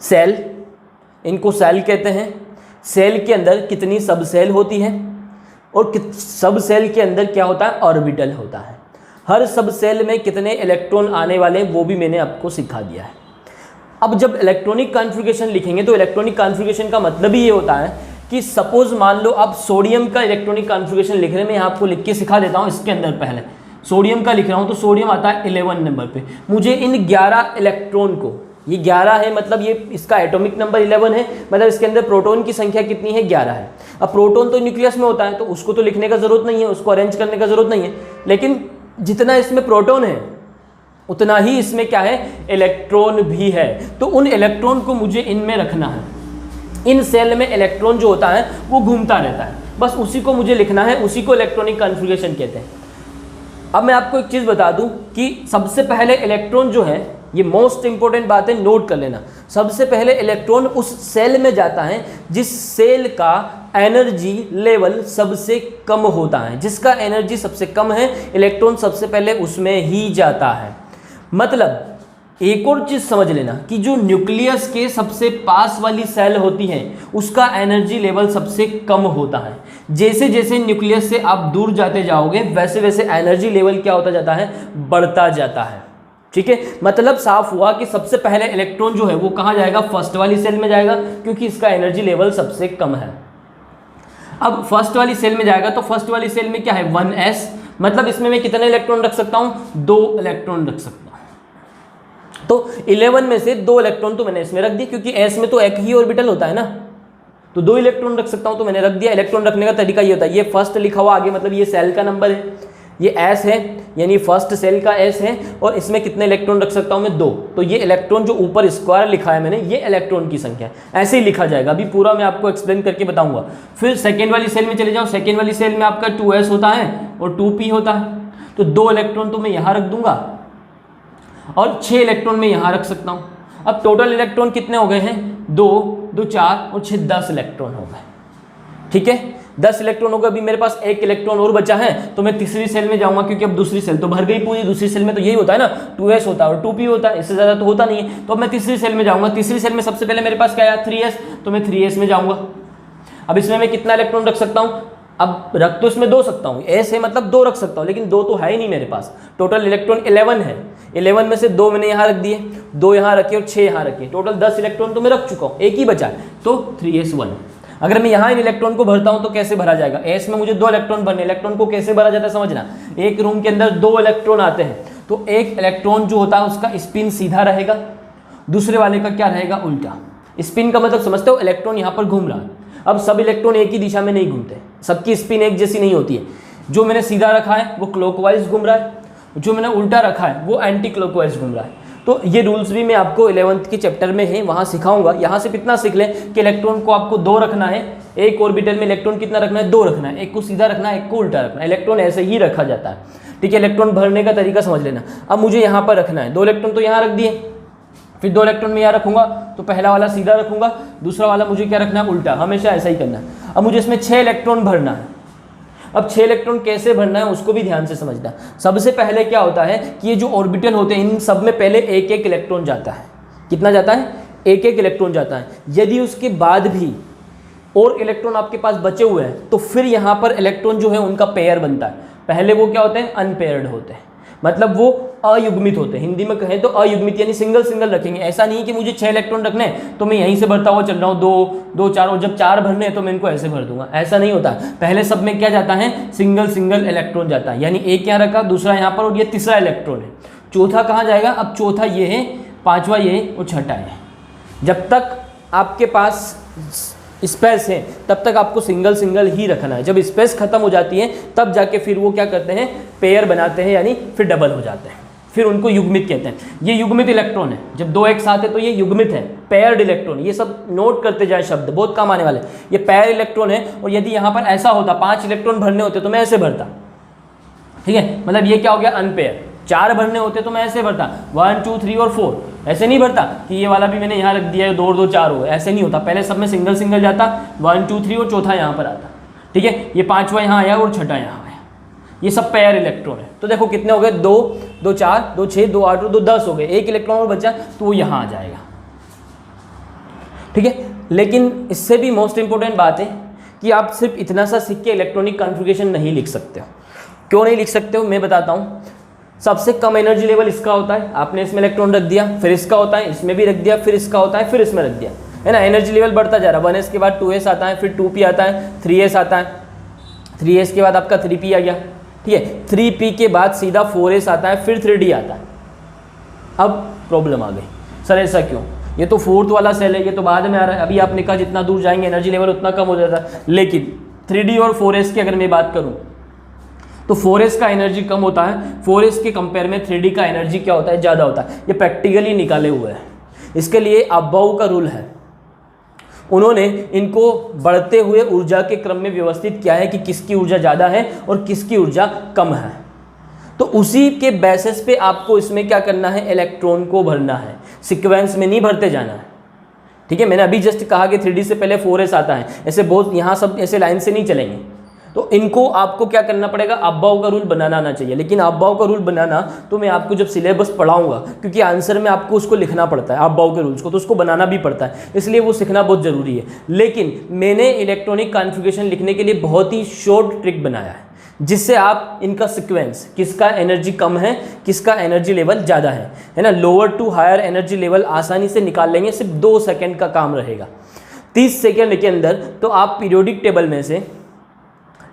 सेल, इनको सेल कहते हैं। सेल के अंदर कितनी सब सेल होती है, और सब सेल के अंदर क्या होता है, ऑर्बिटल होता है। हर सब सेल में कितने इलेक्ट्रॉन आने वाले हैं वो भी मैंने आपको सिखा दिया है। अब जब इलेक्ट्रॉनिक कॉन्फ़िगरेशन लिखेंगे तो इलेक्ट्रॉनिक कॉन्फ़िगरेशन का मतलब ही ये होता है कि सपोज मान लो आप सोडियम का इलेक्ट्रॉनिक कॉन्फ़िगरेशन लिख रहे हैं, मैं आपको लिख के सिखा देता हूँ। इसके अंदर पहले सोडियम का लिख रहा हूँ तो सोडियम आता है 11 नंबर पे। मुझे इन 11 इलेक्ट्रॉन को, ये 11 है मतलब ये इसका एटॉमिक नंबर 11 है, मतलब इसके अंदर प्रोटॉन की संख्या कितनी है, 11 है। अब प्रोटॉन तो न्यूक्लियस में होता है तो उसको तो लिखने का ज़रूरत नहीं है, उसको अरेंज करने का ज़रूरत नहीं है, लेकिन जितना इसमें प्रोटॉन है उतना ही इसमें क्या है, इलेक्ट्रॉन भी है। तो उन इलेक्ट्रॉन को मुझे इनमें रखना है। इन सेल में इलेक्ट्रॉन जो होता है वो घूमता रहता है, बस उसी को मुझे लिखना है, उसी को इलेक्ट्रॉनिक कॉन्फ़िगरेशन कहते हैं। अब मैं आपको एक चीज़ बता दूं कि सबसे पहले इलेक्ट्रॉन जो है, ये मोस्ट इंपॉर्टेंट बात है, नोट कर लेना। सबसे पहले इलेक्ट्रॉन उस सेल में जाता है जिस सेल का एनर्जी लेवल सबसे कम होता है। जिसका एनर्जी सबसे कम है, इलेक्ट्रॉन सबसे पहले उसमें ही जाता है। मतलब एक और चीज समझ लेना कि जो न्यूक्लियस के सबसे पास वाली सेल होती है उसका एनर्जी लेवल सबसे कम होता है। जैसे जैसे न्यूक्लियस से आप दूर जाते जाओगे वैसे वैसे एनर्जी लेवल क्या होता जाता है, बढ़ता जाता है। ठीक है, मतलब साफ हुआ कि सबसे पहले इलेक्ट्रॉन जो है वो कहाँ जाएगा, फर्स्ट वाली सेल में जाएगा, क्योंकि इसका एनर्जी लेवल सबसे कम है। अब फर्स्ट वाली सेल में जाएगा तो फर्स्ट वाली सेल में क्या है, 1s, मतलब इसमें मैं कितने इलेक्ट्रॉन रख सकता हूँ, 2 इलेक्ट्रॉन रख सकता हूँ। तो 11 में से 2 इलेक्ट्रॉन तो मैंने इसमें रख दिए, क्योंकि s में तो एक ही ऑर्बिटल होता है ना, तो 2 इलेक्ट्रॉन रख सकता हूं, तो मैंने रख दिया। इलेक्ट्रॉन रखने का तरीका ये होता है, ये फर्स्ट लिखा हुआ आगे मतलब ये सेल का नंबर है, ये s है यानी फर्स्ट सेल का s है, और इसमें कितने इलेक्ट्रॉन रख सकता हूं मैं, 2। तो ये इलेक्ट्रॉन जो ऊपर स्क्वायर लिखा है मैंने, ये इलेक्ट्रॉन की संख्या है, ऐसे ही लिखा जाएगा। अभी पूरा मैं आपको एक्सप्लेन करके बताऊंगा। फिर सेकेंड वाली सेल में चले जाओ, सेकेंड वाली सेल में आपका 2s होता है और 2p होता है, तो 2 इलेक्ट्रॉन तो मैं यहाँ रख दूंगा और 6 इलेक्ट्रॉन में यहाँ रख सकता हूँ। अब टोटल इलेक्ट्रॉन कितने हो गए हैं, 2, 2 4 और 6 10 इलेक्ट्रॉन हो गए। ठीक है, 10 इलेक्ट्रॉन हो गए। अभी मेरे पास 1 इलेक्ट्रॉन और बचा है, तो मैं तीसरी सेल में जाऊंगा, क्योंकि अब दूसरी सेल तो भर गई पूरी। दूसरी सेल में तो यही होता है ना, 2s होता है और 2p होता है, इससे ज़्यादा तो होता नहीं है। तो अब मैं तीसरी सेल में जाऊँगा। तीसरी सेल में सबसे पहले मेरे पास क्या आया, 3s, तो मैं 3s में जाऊँगा। अब इसमें मैं कितना इलेक्ट्रॉन रख सकता हूँ, अब रख तो इसमें 2 सकता हूँ, s है मतलब 2 रख सकता हूँ, लेकिन 2 तो है ही नहीं मेरे पास। टोटल इलेक्ट्रॉन 11 है, 11 में से 2 मैंने यहाँ रख दिए, 2 यहाँ रखे और 6 यहाँ रखे, टोटल 10 इलेक्ट्रॉन तो मैं रख चुका हूँ, एक ही बचा है, तो 3s1। अगर मैं यहाँ इन इलेक्ट्रॉन को भरता हूँ तो कैसे भरा जाएगा, s में मुझे 2 इलेक्ट्रॉन भरने, इलेक्ट्रॉन को कैसे भरा जाता है समझना। एक रूम के अंदर 2 इलेक्ट्रॉन आते हैं, तो एक इलेक्ट्रॉन जो होता है उसका स्पिन सीधा रहेगा, दूसरे वाले का क्या रहेगा, उल्टा। स्पिन का मतलब समझते हो, इलेक्ट्रॉन यहाँ पर घूम रहा है। अब सब इलेक्ट्रॉन एक ही दिशा में नहीं घूमते, सबकी स्पिन एक जैसी नहीं होती है। जो मैंने सीधा रखा है वो क्लॉकवाइज घूम रहा है, जो मैंने उल्टा रखा है वो एंटी क्लॉकवाइज घूम रहा है। तो ये रूल्स भी मैं आपको 11th के चैप्टर में है, वहाँ सिखाऊंगा। यहाँ से कितना सीख लें कि इलेक्ट्रॉन को आपको 2 रखना है, एक ऑर्बिटल में इलेक्ट्रॉन कितना रखना है, 2 रखना है, एक को सीधा रखना है, एक को उल्टा रखना है। इलेक्ट्रॉन ऐसे ही रखा जाता है। ठीक है, इलेक्ट्रॉन भरने का तरीका समझ लेना। अब मुझे यहाँ पर रखना है 2 इलेक्ट्रॉन, तो यहाँ रख दिए, फिर 2 इलेक्ट्रॉन में यहाँ रखूंगा, तो पहला वाला सीधा रखूंगा, दूसरा वाला मुझे क्या रखना है, उल्टा, हमेशा ऐसा ही करना है। अब मुझे इसमें 6 इलेक्ट्रॉन भरना है। अब 6 इलेक्ट्रॉन कैसे भरना है उसको भी ध्यान से समझना। सबसे पहले क्या होता है कि ये जो ऑर्बिटल होते हैं इन सब में पहले एक एक इलेक्ट्रॉन जाता है। कितना जाता है, एक एक इलेक्ट्रॉन जाता है। यदि उसके बाद भी और इलेक्ट्रॉन आपके पास बचे हुए हैं तो फिर यहाँ पर इलेक्ट्रॉन जो है उनका पेयर बनता है। पहले वो क्या होते हैं, अनपेयर्ड होते हैं, मतलब वो अयुग्मित होते हैं। हिंदी में कहें तो अयुग्मित, यानी सिंगल सिंगल रखेंगे। ऐसा नहीं कि मुझे 6 इलेक्ट्रॉन रखने हैं तो मैं यहीं से भरता हुआ चल रहा हूँ, 2 2 4, और जब 4 भरने हैं तो मैं इनको ऐसे भर दूंगा, ऐसा नहीं होता। पहले सब में क्या जाता है, सिंगल सिंगल इलेक्ट्रॉन जाता है, यानी एक यहाँ रखा, दूसरा यहाँ पर, और ये तीसरा इलेक्ट्रॉन है। चौथा कहाँ जाएगा, अब चौथा ये है, पाँचवा ये है और छठा है। जब तक आपके पास स्पेस है तब तक आपको सिंगल सिंगल ही रखना है। जब स्पेस खत्म हो जाती है तब जाके फिर वो क्या करते हैं, पेयर बनाते हैं, यानी फिर डबल हो जाते हैं, फिर उनको युग्मित कहते हैं। ये युग्मित इलेक्ट्रॉन है, जब 2 एक साथ है तो ये युग्मित है, पेयर्ड इलेक्ट्रॉन। ये सब नोट करते जाए शब्द, बहुत काम आने वाले। ये पेयर इलेक्ट्रॉन है, और यदि यहाँ पर ऐसा होता 5 इलेक्ट्रॉन भरने होते तो मैं ऐसे भरता। ठीक है, मतलब ये क्या हो गया, अनपेयर। 4 भरने होते तो मैं ऐसे भरता, 1 2 3 और 4, ऐसे नहीं भरता कि ये वाला भी मैंने यहाँ रख दिया है, 2 2 4 हो गए, ऐसे नहीं होता। पहले सब में सिंगल सिंगल जाता, 1 2 3 और चौथा यहाँ पर आता। ठीक है, ये 5वां यहाँ आया और छठा यहाँ आया, ये सब पेयर इलेक्ट्रॉन है। तो देखो कितने हो गए, 2 2 4 2 6 2 8 और 2 10 हो गए। एक इलेक्ट्रॉन और बचा तो वो यहाँ आ जाएगा। ठीक है, लेकिन इससे भी मोस्ट इंपॉर्टेंट बात है कि आप सिर्फ इतना सा सीख के इलेक्ट्रॉनिक कॉन्फ़िगरेशन नहीं लिख सकते हो। क्यों नहीं लिख सकते हो, मैं बताता हूँ। सबसे कम एनर्जी लेवल इसका होता है, आपने इसमें इलेक्ट्रॉन रख दिया, फिर इसका होता है, इसमें भी रख दिया, फिर इसका होता है, फिर इसमें रख दिया, है ना। एनर्जी लेवल बढ़ता जा रहा है। 1s के बाद 2s आता है, फिर 2p आता है, 3s आता है, 3s के बाद आपका 3p आ गया। ठीक है, 3p के बाद सीधा 4s आता है, फिर 3d आता है। अब प्रॉब्लम आ गई, सर ऐसा क्यों, ये तो 4th वाला सेल है, ये तो बाद में आ रहा है। अभी आपने कहा जितना दूर जाएंगे एनर्जी लेवल उतना कम हो जाता है, लेकिन 3d और 4s की अगर मैं बात करूँ तो 4s का एनर्जी कम होता है, 4s के कंपेयर में 3d का एनर्जी क्या होता है, ज़्यादा होता है। ये प्रैक्टिकली निकाले हुए हैं। इसके लिए अबाउ का रूल है, उन्होंने इनको बढ़ते हुए ऊर्जा के क्रम में व्यवस्थित किया है कि किसकी ऊर्जा ज़्यादा है और किसकी ऊर्जा कम है। तो उसी के बेसिस पे आपको इसमें क्या करना है, इलेक्ट्रॉन को भरना है, सीक्वेंस में नहीं भरते जाना है। ठीक है, मैंने अभी जस्ट कहा कि 3D से पहले 4s आता है, ऐसे बहुत यहाँ सब ऐसे लाइन से नहीं चलेंगे। तो इनको आपको क्या करना पड़ेगा, अब्बाव का रूल बनाना आना चाहिए। लेकिन अब्बाव का रूल बनाना तो मैं आपको जब सिलेबस पढ़ाऊंगा, क्योंकि आंसर में आपको उसको लिखना पड़ता है अब्बाव के रूल्स को, तो उसको बनाना भी पड़ता है, इसलिए वो सीखना बहुत ज़रूरी है। लेकिन मैंने इलेक्ट्रॉनिक कॉन्फ़िगरेशन लिखने के लिए बहुत ही शॉर्ट ट्रिक बनाया है, जिससे आप इनका सीक्वेंस, किसका एनर्जी कम है, किसका एनर्जी लेवल ज़्यादा है ना, lower to higher energy level आसानी से निकाल लेंगे। सिर्फ 2 सेकेंड का काम रहेगा। 30 सेकेंड के अंदर तो आप पीरियोडिक टेबल में से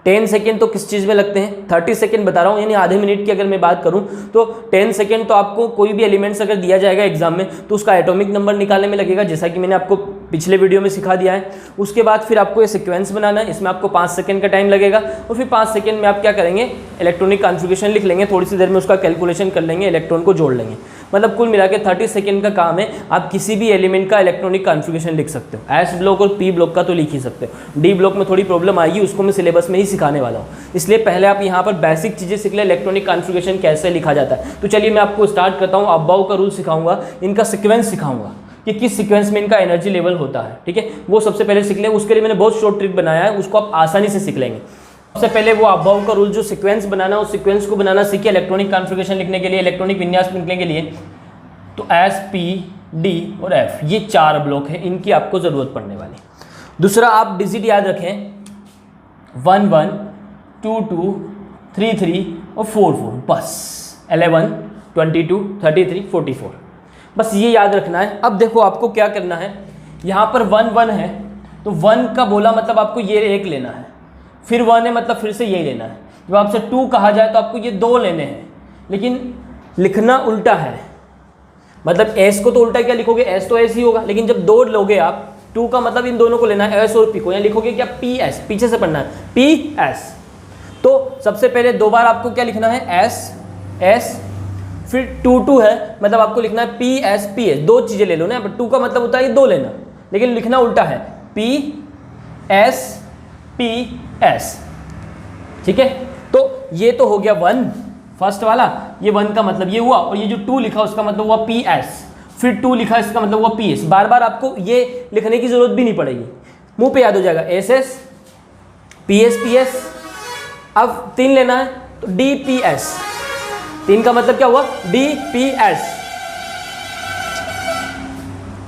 10 सेकेंड तो किस चीज़ में लगते हैं, 30 सेकेंड बता रहा हूँ, यानी आधे मिनट की अगर मैं बात करूँ तो 10 सेकेंड तो आपको कोई भी एलिमेंट्स अगर दिया जाएगा एग्जाम में तो उसका एटॉमिक नंबर निकालने में लगेगा, जैसा कि मैंने आपको पिछले वीडियो में सिखा दिया है। उसके बाद फिर आपको ये सीक्वेंस बनाना है, इसमें आपको 5 सेकेंड का टाइम लगेगा। और फिर 5 सेकेंड में आप क्या करेंगे, इलेक्ट्रॉनिक कॉन्फ़िगरेशन लिख लेंगे, थोड़ी सी देर में उसका कैलकुलेशन कर लेंगे, इलेक्ट्रॉन को जोड़ लेंगे। मतलब कुल मिला के 30 सेकेंड का काम है। आप किसी भी एलिमेंट का इलेक्ट्रॉनिक कॉन्फ़िगरेशन लिख सकते हो, एस ब्लॉक और पी ब्लॉक का तो लिख ही सकते हो। डी ब्लॉक में थोड़ी प्रॉब्लम आएगी, उसको मैं सिलेबस में ही सिखाने वाला हूँ, इसलिए पहले आप यहाँ पर बेसिक चीज़ें सीख लें, इलेक्ट्रॉनिक कॉन्फ़िगरेशन कैसे लिखा जाता है। तो चलिए मैं आपको स्टार्ट करता हूँ, अब्बाव का रूल सिखाऊंगा, इनका सीक्वेंस सिखाऊंगा कि किस सीक्वेंस में इनका एनर्जी लेवल होता है। ठीक है, वो सबसे पहले सीख लें। उसके लिए मैंने बहुत शॉर्ट ट्रिक बनाया है, उसको आप आसानी से सीख लेंगे। सबसे पहले वो अब्बाव का रूल जो सीक्वेंस बनाना, उस सीक्वेंस को बनाना सीखिए इलेक्ट्रॉनिक कॉन्फ़िगरेशन लिखने के लिए, इलेक्ट्रॉनिक विन्यास लिखने के लिए। तो एस, पी, डी और एफ, ये 4 ब्लॉक है, इनकी आपको ज़रूरत पड़ने वाली। दूसरा, आप डिजिट याद रखें, 1 1 2 2 3 3 और 4 4, बस 11 22 33 44, बस ये याद रखना है। अब देखो आपको क्या करना है, यहाँ पर 1 1 है तो 1 का बोला मतलब आपको ये 1 लेना है, फिर 1 है मतलब फिर से ये लेना है। जब आपसे 2 कहा जाए तो आपको ये 2 लेने हैं, लेकिन लिखना उल्टा है। मतलब एस को तो उल्टा क्या लिखोगे, एस तो एस ही होगा, लेकिन जब 2 लोगे आप, 2 का मतलब इन दोनों को लेना है, एस और पी को, यहाँ लिखोगे क्या, पी एस, पीछे से पढ़ना है, पी एस। तो सबसे पहले 2 बार आपको क्या लिखना है, एस एस, फिर 2 2 है मतलब आपको लिखना है पी एस पी एस, 2 चीज़ें ले लो ना, 2 का मतलब होता है 2 लेना, लेकिन लिखना उल्टा है, पी एस पी एस। ठीक है, तो ये तो हो गया 1 फर्स्ट वाला, ये 1 का मतलब ये हुआ, और ये जो 2 लिखा उसका मतलब हुआ पी एस, फिर 2 लिखा इसका मतलब हुआ पी एस। बार बार आपको ये लिखने की जरूरत भी नहीं पड़ेगी, मुंह पे याद हो जाएगा, S S P S P S. अब 3 लेना है तो डी पी एस, 3 का मतलब क्या हुआ, डी पी एस,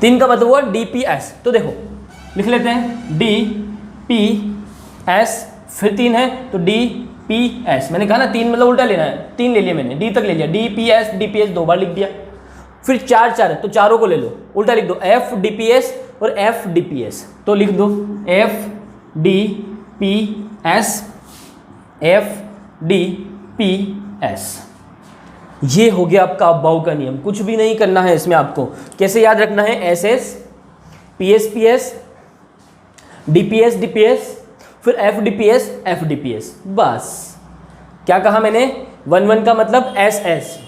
3 का मतलब हुआ डी पी एस। तो देखो लिख लेते हैं, डी पी एस, फिर 3 है तो डी पी एस। मैंने कहा ना 3 मतलब उल्टा लेना है, 3 ले लिया मैंने, डी तक ले लिया, डी पी एस 2 बार लिख दिया। फिर 4 4 है तो चारों को ले लो, उल्टा लिख दो, एफ डी पी एस और एफ डी पी एस। तो लिख दो F D P S, F D P S. ये हो गया आपका अब्बाव का नियम, कुछ भी नहीं करना है इसमें। आपको कैसे याद रखना है, S S P S D P S, फिर एफ डी पी एस, बस। क्या कहा मैंने, 1 1 का मतलब एस एस,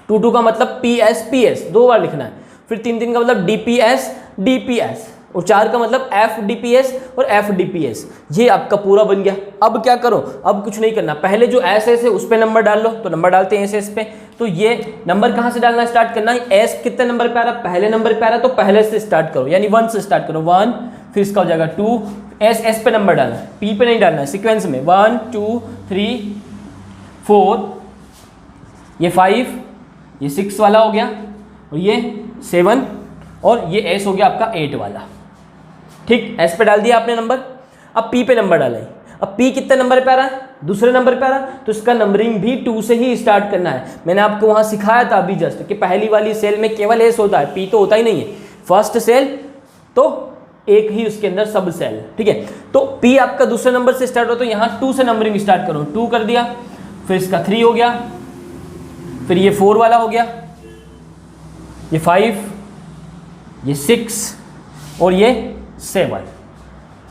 2 2 का मतलब पी एस 2 बार लिखना है, फिर 3 3 का मतलब डी पी एस, और 4 का मतलब एफ डी पी एस और एफ डी पी एस। ये आपका पूरा बन गया। अब क्या करो, अब कुछ नहीं करना, पहले जो एस एस है उस पर नंबर डाल लो। तो नंबर डालते हैं एस एस पे, तो ये नंबर कहाँ से डालना स्टार्ट करना है, एस कितने नंबर पे आ रहा है, पहले नंबर पे आ रहा है, तो पहले से स्टार्ट करो, यानी 1 से स्टार्ट करो, 1, फिर इसका हो जाएगा 2, एस एस पे नंबर डालना है, पी पे नहीं डालना है, सीक्वेंस में 1 2 3 4, ये 5, ये 6 वाला हो गया, और ये 7, और ये एस हो गया आपका 8 वाला। ठीक, एस पे डाल दिया आपने नंबर। अब पी पे नंबर डालें, अब पी कितने नंबर पे आ रहा है, दूसरे नंबर पे आ रहा है, तो इसका नंबरिंग भी 2 से ही स्टार्ट करना है। मैंने आपको वहाँ सिखाया था अभी जस्ट कि पहली वाली सेल में केवल एस होता है, पी तो होता ही नहीं है। फर्स्ट सेल तो एक ही उसके अंदर सब सेल, ठीक है। तो पी आपका दूसरे नंबर से स्टार्ट हो, तो यहाँ 2 से नंबरिंग स्टार्ट करो, 2 कर दिया, फिर इसका 3 हो गया, फिर ये 4 वाला हो गया, ये 5, ये 6 और ये 7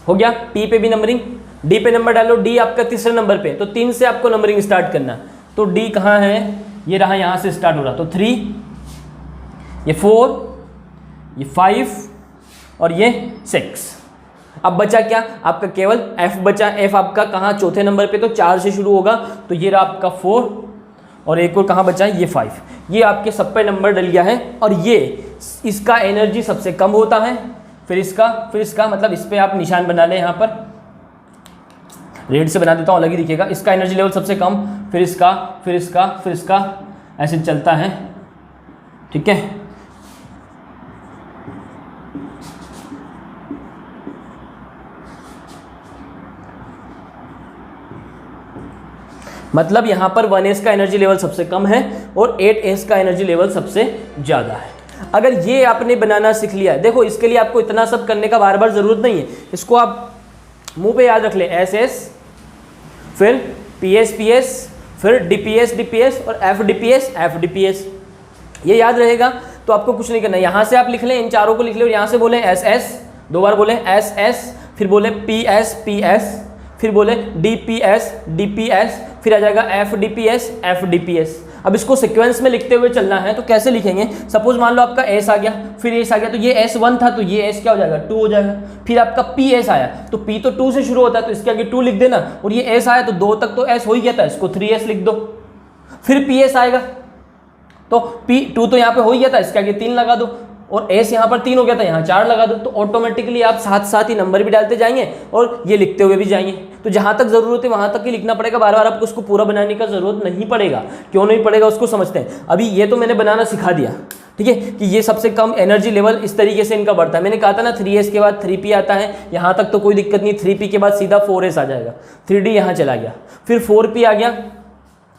हो गया। पी पे भी नंबरिंग, डी पे नंबर डालो, डी आपका तीसरे नंबर पे, तो 3 से आपको नंबरिंग स्टार्ट करना। तो डी कहाँ है, ये रहा, यहाँ से स्टार्ट हो रहा, तो 3, ये 4, ये 5 और ये 6। अब बचा क्या आपका, केवल एफ बचा। एफ आपका कहाँ, चौथे नंबर पे, तो 4 से शुरू होगा, तो ये रहा आपका 4, और एक और कहाँ बचा है, ये 5। ये आपके सब पे नंबर डल गया है, और ये इसका एनर्जी सबसे कम होता है, फिर इसका, मतलब इस पर आप निशान बना लें, यहाँ पर रेड से बना देता हूँ, अलग ही दिखेगा। इसका एनर्जी लेवल सबसे कम, फिर इसका, ऐसे चलता है, ठीक है। मतलब यहाँ पर 1s का एनर्जी लेवल सबसे कम है और 8s का एनर्जी लेवल सबसे ज़्यादा है। अगर ये आपने बनाना सीख लिया है, देखो इसके लिए आपको इतना सब करने का बार बार ज़रूरत नहीं है, इसको आप मुंह पे याद रख ले, SS, फिर PS, फिर DPS और FDPS, ये याद रहेगा। तो आपको कुछ नहीं करना, यहाँ से आप लिख लें, इन चारों को लिख लें और यहाँ से बोलें SS, 2 बार बोलें SS, फिर बोले PS, फिर बोले DPS, फिर आ जाएगा FDPS। अब इसको सीक्वेंस में लिखते हुए चलना है, तो कैसे लिखेंगे? सपोज मान लो आपका S आ गया, फिर S आ गया, तो ये S1 था, तो ये S क्या हो जाएगा? 2 हो जाएगा। फिर आपका PS आया, तो P तो 2 से शुरू होता है, तो इसके आगे 2 लिख देना। और ये S आया, तो 2 तक तो S हो ही गया था, इसको 3S लिख दो। फिर PS आएगा, तो P2 तो यहाँ पे हो ही गया था, इसके आगे 3 लगा दो। और S यहाँ पर 3 हो गया था, यहाँ 4 लगा दो। तो ऑटोमेटिकली आप साथ साथ ही नंबर भी डालते जाएंगे और ये लिखते हुए भी जाएंगे। तो जहाँ तक ज़रूरत है वहाँ तक ही लिखना पड़ेगा, बार बार आपको उसको पूरा बनाने का ज़रूरत नहीं पड़ेगा। क्यों नहीं पड़ेगा उसको समझते हैं। अभी ये तो मैंने बनाना सिखा दिया, ठीक है, कि ये सबसे कम एनर्जी लेवल इस तरीके से इनका बढ़ता है। मैंने कहा था ना 3S के बाद 3P आता है, यहाँ तक तो कोई दिक्कत नहीं। 3P के बाद सीधा 4S आ जाएगा, 3D यहाँ चला गया, फिर 4P आ गया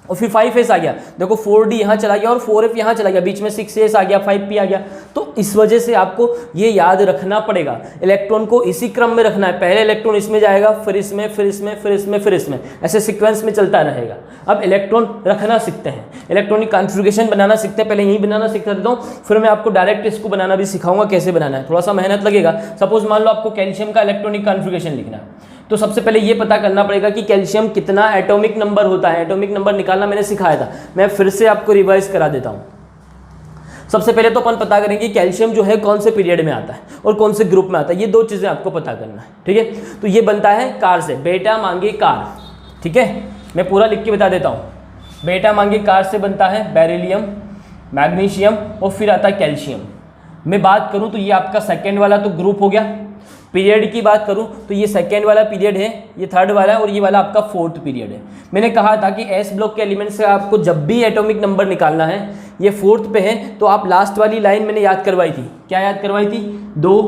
और फिर 5S आ गया। देखो 4D यहाँ चला गया और 4F यहाँ चला गया, बीच में 6S आ गया, 5P आ गया। तो इस वजह से आपको ये याद रखना पड़ेगा, इलेक्ट्रॉन को इसी क्रम में रखना है। पहले इलेक्ट्रॉन इसमें जाएगा, फिर इसमें, फिर इसमें, फिर इसमें, फिर इसमें, ऐसे सीक्वेंस में चलता रहेगा। अब इलेक्ट्रॉन रखना सीखते हैं, इलेक्ट्रॉनिक कॉन्फ़िगरेशन बनाना सीखते हैं। पहले यही बनाना सिखा देता हूँ, फिर मैं आपको डायरेक्ट इसको बनाना भी सिखाऊंगा कैसे बनाना है। थोड़ा सा मेहनत लगेगा। सपोज मान लो आपको कैल्शियम का इलेक्ट्रॉनिक कॉन्फ़िगरेशन लिखना है, तो सबसे पहले ये पता करना पड़ेगा कि कैल्शियम कितना एटॉमिक नंबर होता है। एटॉमिक नंबर निकालना मैंने सिखाया था, मैं फिर से आपको रिवाइज करा देता हूँ। सबसे पहले तो अपन पता करेंगे कि कैल्शियम जो है कौन से पीरियड में आता है और कौन से ग्रुप में आता है। ये 2 चीज़ें आपको पता करना है, ठीक है। तो ये बनता है कार से, बेटा मांगे कार, ठीक है। मैं पूरा लिख के बता देता हूँ। बेटा मांगे कार से बनता है बेरिलियम, मैग्नीशियम और फिर आता है कैल्शियम। मैं बात करूँ तो ये आपका सेकेंड वाला तो ग्रुप हो गया। पीरियड की बात करूं तो ये सेकेंड वाला पीरियड है, ये थर्ड वाला है और ये वाला आपका 4th पीरियड है। मैंने कहा था कि S ब्लॉक के एलिमेंट से आपको जब भी एटॉमिक नंबर निकालना है, ये 4th पे है, तो आप लास्ट वाली लाइन मैंने याद करवाई थी। क्या याद करवाई थी? 2,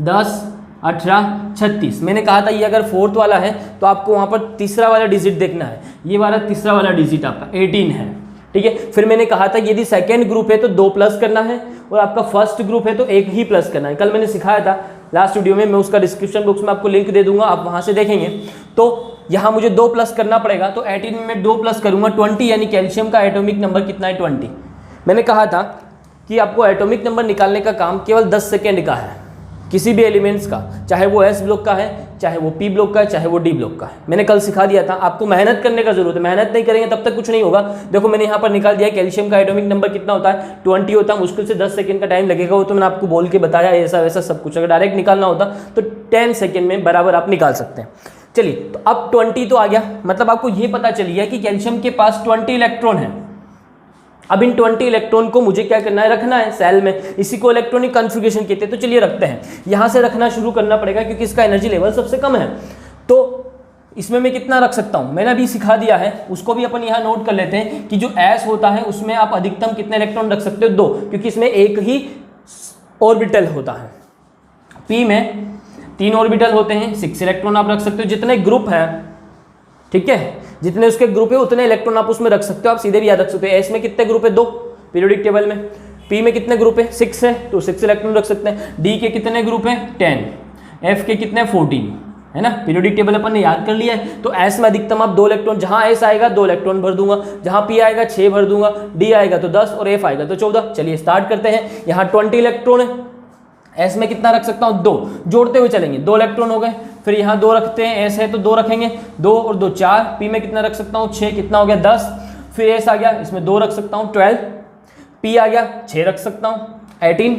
10, 18, 36। मैंने कहा था ये अगर 4th वाला है तो आपको वहाँ पर तीसरा वाला डिजिट देखना है। ये वाला तीसरा वाला डिजिट आपका 18 है, ठीक है। फिर मैंने कहा था यदि सेकेंड ग्रुप है तो 2 प्लस करना है और आपका फर्स्ट ग्रुप है तो 1 ही प्लस करना है। कल मैंने सिखाया था लास्ट वीडियो में, मैं उसका डिस्क्रिप्शन बॉक्स में आपको लिंक दे दूंगा, आप वहां से देखेंगे। तो यहाँ मुझे 2 प्लस करना पड़ेगा, तो 18 में मैं 2 प्लस करूंगा 20, यानी कैल्शियम का एटॉमिक नंबर कितना है? 20। मैंने कहा था कि आपको एटॉमिक नंबर निकालने का काम केवल 10 सेकेंड का है, किसी भी एलिमेंट्स का, चाहे वो S ब्लॉक का है, चाहे वो P ब्लॉक का है, चाहे वो D ब्लॉक का है। मैंने कल सिखा दिया था। आपको मेहनत करने का जरूरत है, मेहनत नहीं करेंगे तब तक कुछ नहीं होगा। देखो मैंने यहाँ पर निकाल दिया, कैल्शियम का एटॉमिक नंबर कितना होता है? 20 होता है। मुश्किल से 10 सेकंड का टाइम लगेगा, वो तो मैंने आपको बोल के बताया, ऐसा वैसा सब कुछ। अगर डायरेक्ट निकालना होता तो 10 सेकेंड में बराबर आप निकाल सकते हैं। चलिए, तो अब 20 तो आ गया, मतलब आपको ये पता चल गया कि कैल्शियम के पास 20 इलेक्ट्रॉन है। अब इन 20 इलेक्ट्रॉन को मुझे क्या करना है? रखना है सेल में। इसी को इलेक्ट्रॉनिक कॉन्फ़िगरेशन कहते हैं। तो चलिए रखते हैं, यहाँ से रखना शुरू करना पड़ेगा क्योंकि इसका एनर्जी लेवल सबसे कम है। तो इसमें मैं कितना रख सकता हूँ? मैंने अभी सिखा दिया है, उसको भी अपन यहाँ नोट कर लेते हैं कि जो S होता है उसमें आप अधिकतम कितने इलेक्ट्रॉन रख सकते हो? 2, क्योंकि इसमें एक ही ऑर्बिटल होता है। P में 3 ऑर्बिटल होते हैं, 6 इलेक्ट्रॉन आप रख सकते हो। जितने ग्रुप हैं, ठीक है, जितने उसके ग्रुप है उतने इलेक्ट्रॉन आप उसमें रख सकते हो। आप सीधे भी याद रख सकते हो। S में कितने ग्रुप है? 2 पीरियोडिक टेबल में। P में कितने ग्रुप है? 6 है, तो 6 इलेक्ट्रॉन रख सकते हैं। D के कितने ग्रुप है? 10। F के कितने? 14, है ना। पीरियोडिक टेबल अपन ने याद कर लिया है। तो S में अधिकतम आप 2 इलेक्ट्रॉन, जहां S आएगा 2 इलेक्ट्रॉन भर दूंगा, जहां P आएगा 6 भर दूंगा, D आएगा तो 10 और F आएगा तो 14। चलिए स्टार्ट करते हैं। यहाँ 20 इलेक्ट्रॉन है, S में कितना रख सकता हूँ? 2। जोड़ते हुए चलेंगे, 2 इलेक्ट्रॉन हो गए। फिर यहाँ 2 रखते हैं, S है तो 2 रखेंगे, 2 और 2 4। P में कितना रख सकता हूँ? 6, कितना हो गया? 10। फिर S आ गया, इसमें 2 रख सकता हूँ, 12। P आ गया, 6 रख सकता हूँ, 18।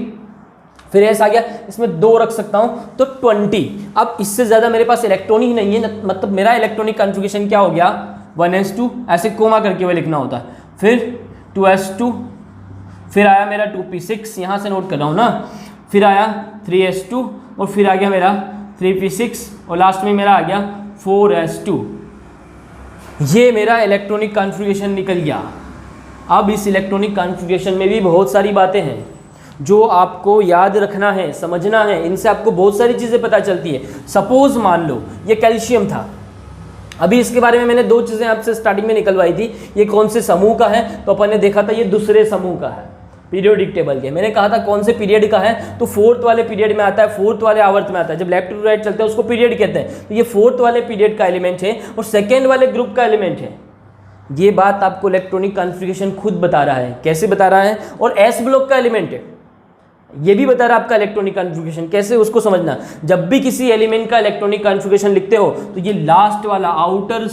फिर S आ गया, इसमें 2 रख सकता हूँ तो 20। अब इससे ज़्यादा मेरे पास इलेक्ट्रॉन ही नहीं है, मतलब मेरा इलेक्ट्रॉनिक कॉन्फ़िगरेशन क्या हो गया? 1s2, ऐसे कोमा करके हुए लिखना होता है। फिर 2s2, फिर आया मेरा 2p6, यहाँ से नोट कर रहा हूँ ना। फिर आया 3s2 और फिर आ गया मेरा 3p6 और लास्ट में मेरा आ गया 4s2। ये मेरा इलेक्ट्रॉनिक कॉन्फ़िगरेशन निकल गया। अब इस इलेक्ट्रॉनिक कॉन्फ़िगरेशन में भी बहुत सारी बातें हैं जो आपको याद रखना है, समझना है। इनसे आपको बहुत सारी चीज़ें पता चलती है। सपोज़ मान लो ये कैल्शियम था, अभी इसके बारे में मैंने दो चीज़ें आपसे स्टार्टिंग में निकलवाई थी। ये कौन से समूह का है, तो अपन ने देखा था ये दूसरे समूह का है पीरियोडिक टेबल के। मैंने कहा था कौन से पीरियड का है, तो फोर्थ वाले पीरियड में आता है, फोर्थ वाले आवर्त में आता है। जब लेफ्ट टू राइट चलते हैं उसको पीरियड कहते हैं। तो ये फोर्थ वाले पीरियड का एलिमेंट है और सेकेंड वाले ग्रुप का एलिमेंट है। ये बात आपको इलेक्ट्रॉनिक कॉन्फ़िगरेशन खुद बता रहा है। कैसे बता रहा है? और एस ब्लॉक का एलिमेंट है, ये भी बता रहा है आपका इलेक्ट्रॉनिक कॉन्फ़िगरेशन। कैसे, उसको समझना। जब भी किसी एलिमेंट का इलेक्ट्रॉनिक कॉन्फ़िगरेशन लिखते हो तो ये लास्ट वाला आउटर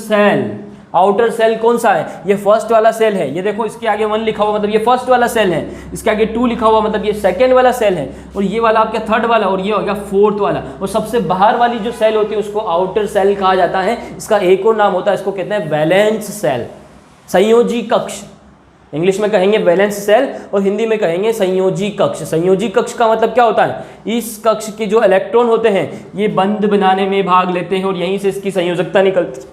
सेल कौन सा है? ये फर्स्ट वाला सेल है। ये देखो इसके आगे 1 लिखा हुआ मतलब ये फर्स्ट वाला सेल है, इसके आगे 2 लिखा हुआ मतलब ये सेकंड वाला सेल है, और ये वाला आपका थर्ड वाला, और ये हो गया फोर्थ वाला। और सबसे बाहर वाली जो सेल होती है उसको आउटर सेल कहा जाता है। इसका एक और नाम होता है, इसको कहते हैं वैलेंस सेल, संयोजी कक्ष। इंग्लिश में कहेंगे वैलेंस सेल और हिंदी में कहेंगे संयोजी कक्ष। संयोजी कक्ष का मतलब क्या होता है? इस कक्ष के जो इलेक्ट्रॉन होते हैं ये बंध बनाने में भाग लेते हैं और यहीं से इसकी संयोजकता निकलती।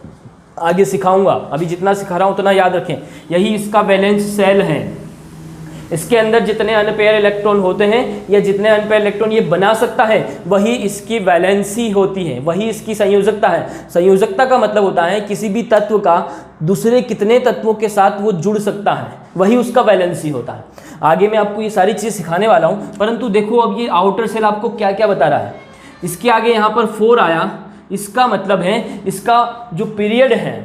आगे सिखाऊंगा, अभी जितना सिखा रहा हूँ उतना याद रखें। यही इसका वैलेंस सेल है। इसके अंदर जितने अनपेयर इलेक्ट्रॉन होते हैं या जितने अनपेयर इलेक्ट्रॉन ये बना सकता है वही इसकी वैलेंसी होती है, वही इसकी संयोजकता है। संयोजकता का मतलब होता है किसी भी तत्व का दूसरे कितने तत्वों के साथ वो जुड़ सकता है, वही उसका वैलेंसी होता है। आगे मैं आपको ये सारी चीज़ सिखाने वाला हूँ, परंतु देखो अब ये आउटर सेल आपको क्या क्या बता रहा है। इसके आगे यहाँ पर 4 आया, इसका मतलब है इसका जो पीरियड है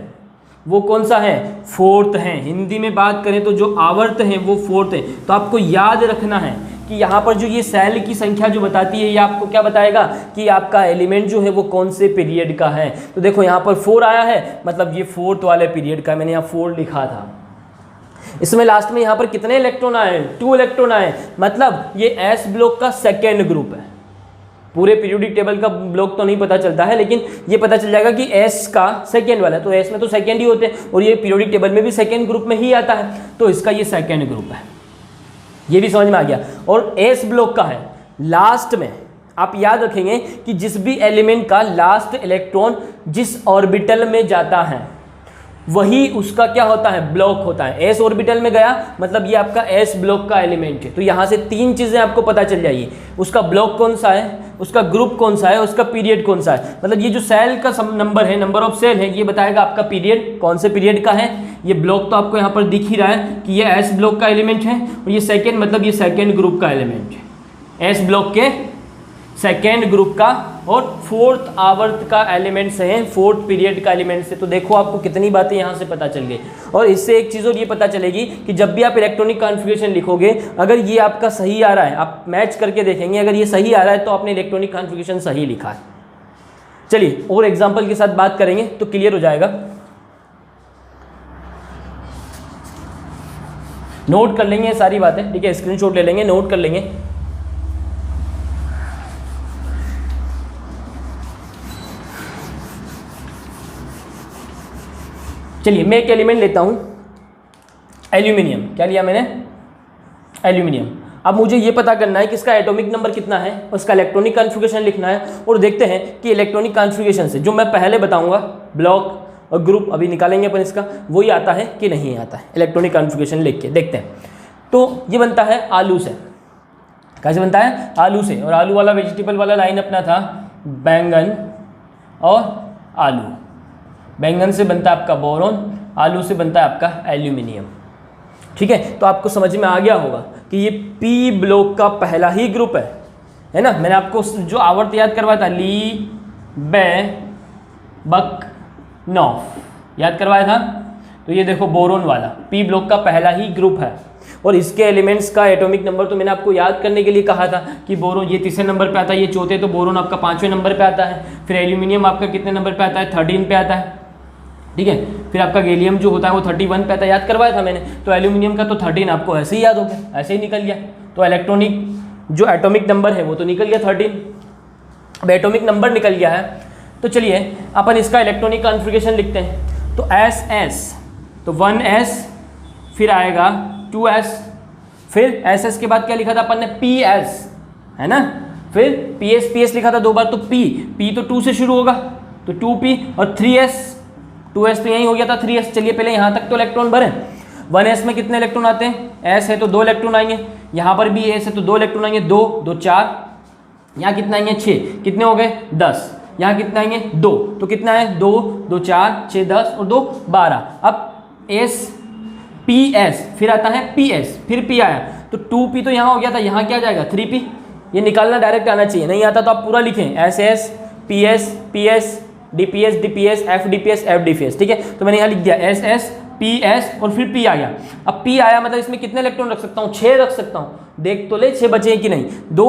वो कौन सा है? फोर्थ है। हिंदी में बात करें तो जो आवर्त है वो फोर्थ है। तो आपको याद रखना है कि यहाँ पर जो ये सेल की संख्या जो बताती है ये आपको क्या बताएगा कि आपका एलिमेंट जो है वो कौन से पीरियड का है। तो देखो यहाँ पर 4 आया है मतलब ये फोर्थ वाले पीरियड का, मैंने यहाँ 4 लिखा था। इसमें लास्ट में यहाँ पर कितने इलेक्ट्रॉन आए? 2 इलेक्ट्रॉन आए, मतलब ये एस ब्लॉक का सेकेंड ग्रुप है। पूरे पीरियोडिक टेबल का ब्लॉक तो नहीं पता चलता है, लेकिन ये पता चल जाएगा कि एस का सेकेंड वाला, तो एस में तो सेकेंड ही होते हैं और ये पीरियोडिक टेबल में भी सेकेंड ग्रुप में ही आता है, तो इसका ये सेकेंड ग्रुप है। ये भी समझ में आ गया। और एस ब्लॉक का है लास्ट में, आप याद रखेंगे कि जिस भी एलिमेंट का लास्ट इलेक्ट्रॉन जिस ऑर्बिटल में जाता है वही उसका क्या होता है? ब्लॉक होता है। एस ऑर्बिटल में गया मतलब ये आपका एस ब्लॉक का एलिमेंट है। तो यहाँ से 3 चीज़ें आपको पता चल जाएगी, उसका ब्लॉक कौन सा है, उसका ग्रुप कौन सा है, उसका पीरियड कौन सा है। मतलब ये जो सेल का नंबर है, नंबर ऑफ सेल है, ये बताएगा आपका पीरियड कौन से पीरियड का है। ये ब्लॉक तो आपको यहाँ पर दिख ही रहा है कि ये एस ब्लॉक का एलिमेंट है, और ये सेकेंड मतलब ये सेकेंड ग्रुप का एलिमेंट है, एस ब्लॉक के सेकेंड ग्रुप का, और फोर्थ आवर्त का एलिमेंट्स हैं, फोर्थ पीरियड का एलिमेंट्स है। तो देखो आपको कितनी बातें यहाँ से पता चल गई। और इससे एक चीज़ और ये पता चलेगी कि जब भी आप इलेक्ट्रॉनिक कॉन्फ़िगरेशन लिखोगे, अगर ये आपका सही आ रहा है, आप मैच करके देखेंगे, अगर ये सही आ रहा है तो आपने इलेक्ट्रॉनिक कॉन्फ़िगरेशन सही लिखा है। चलिए और एग्जाम्पल के साथ बात करेंगे तो क्लियर हो जाएगा। नोट कर लेंगे सारी बातें, ठीक है, स्क्रीनशॉट ले लेंगे, नोट कर लेंगे। चलिए मैं एक एलिमेंट लेता हूँ, एल्यूमिनियम। क्या लिया मैंने? एल्यूमिनियम। अब मुझे ये पता करना है कि इसका एटॉमिक नंबर कितना है, उसका इलेक्ट्रॉनिक कॉन्फ़िगरेशन लिखना है, और देखते हैं कि इलेक्ट्रॉनिक कॉन्फ़िगरेशन से जो मैं पहले बताऊंगा ब्लॉक और ग्रुप अभी निकालेंगे अपन इसका, वही आता है कि नहीं आता है। इलेक्ट्रॉनिक कॉन्फ़िगरेशन लिख के देखते हैं। तो ये बनता है आलू से। कैसे बनता है? आलू से। और आलू वाला वेजिटेबल वाला लाइन अपना था बैंगन और आलू। बैंगन से बनता है आपका बोरॉन, आलू से बनता है आपका एल्यूमिनियम। ठीक है, तो आपको समझ में आ गया होगा कि ये पी ब्लॉक का पहला ही ग्रुप है ना। मैंने आपको जो आवर्त याद करवाया था, ली बे बक नॉफ याद करवाया था। तो ये देखो बोरोन वाला पी ब्लॉक का पहला ही ग्रुप है, और इसके एलिमेंट्स का एटॉमिक नंबर तो मैंने आपको याद करने के लिए कहा था कि बोरोन ये 3रे नंबर पे आता है, ये 4थे, तो बोरोन आपका 5वें नंबर पे आता है। फिर एल्यूमिनियम आपका कितने नंबर पे आता है? 13 पे आता है। ठीक है, फिर आपका गैलियम जो होता है वो 31 पे आता है, याद करवाया था मैंने। तो एल्यूमिनियम का तो 13 आपको ऐसे ही याद हो गया, ऐसे ही निकल गया। तो इलेक्ट्रॉनिक जो एटॉमिक नंबर है वो तो निकल गया 13। अब एटॉमिक नंबर निकल गया है तो चलिए अपन इसका इलेक्ट्रॉनिक कॉन्फ़िगरेशन लिखते हैं। तो SS, तो 1s, फिर आएगा 2s, फिर SS के बाद क्या लिखा था अपन ने? PS, है ना। फिर PS लिखा था 2 बार, तो P तो 2 से शुरू होगा, तो 2P और 3S, 2S तो यही हो गया था 3S। चलिए पहले यहाँ तक तो इलेक्ट्रॉन भरें। 1S में कितने इलेक्ट्रॉन आते हैं, S है तो 2 इलेक्ट्रॉन आएंगे, यहाँ पर भी S है तो 2 इलेक्ट्रॉन आएंगे, 2 2 4, यहाँ कितना आएंगे 6, कितने हो गए 10, यहाँ कितना आएंगे 2, तो कितना है 2 2 4 6 10 और 2 12। अब PS फिर आता है PS, फिर P आया, तो 2P तो यहाँ हो गया था, यहाँ क्या जाएगा 3P, ये निकालना डायरेक्ट आना चाहिए, नहीं आता तो आप पूरा लिखें SS PS PS DPS FDPS FDPS, ठीक है। तो मैंने यहाँ लिख दिया SS PS और फिर P आ गया। अब P आया मतलब इसमें कितने इलेक्ट्रॉन रख सकता हूँ, 6 रख सकता हूँ, देख तो ले 6 बचे हैं कि नहीं, 2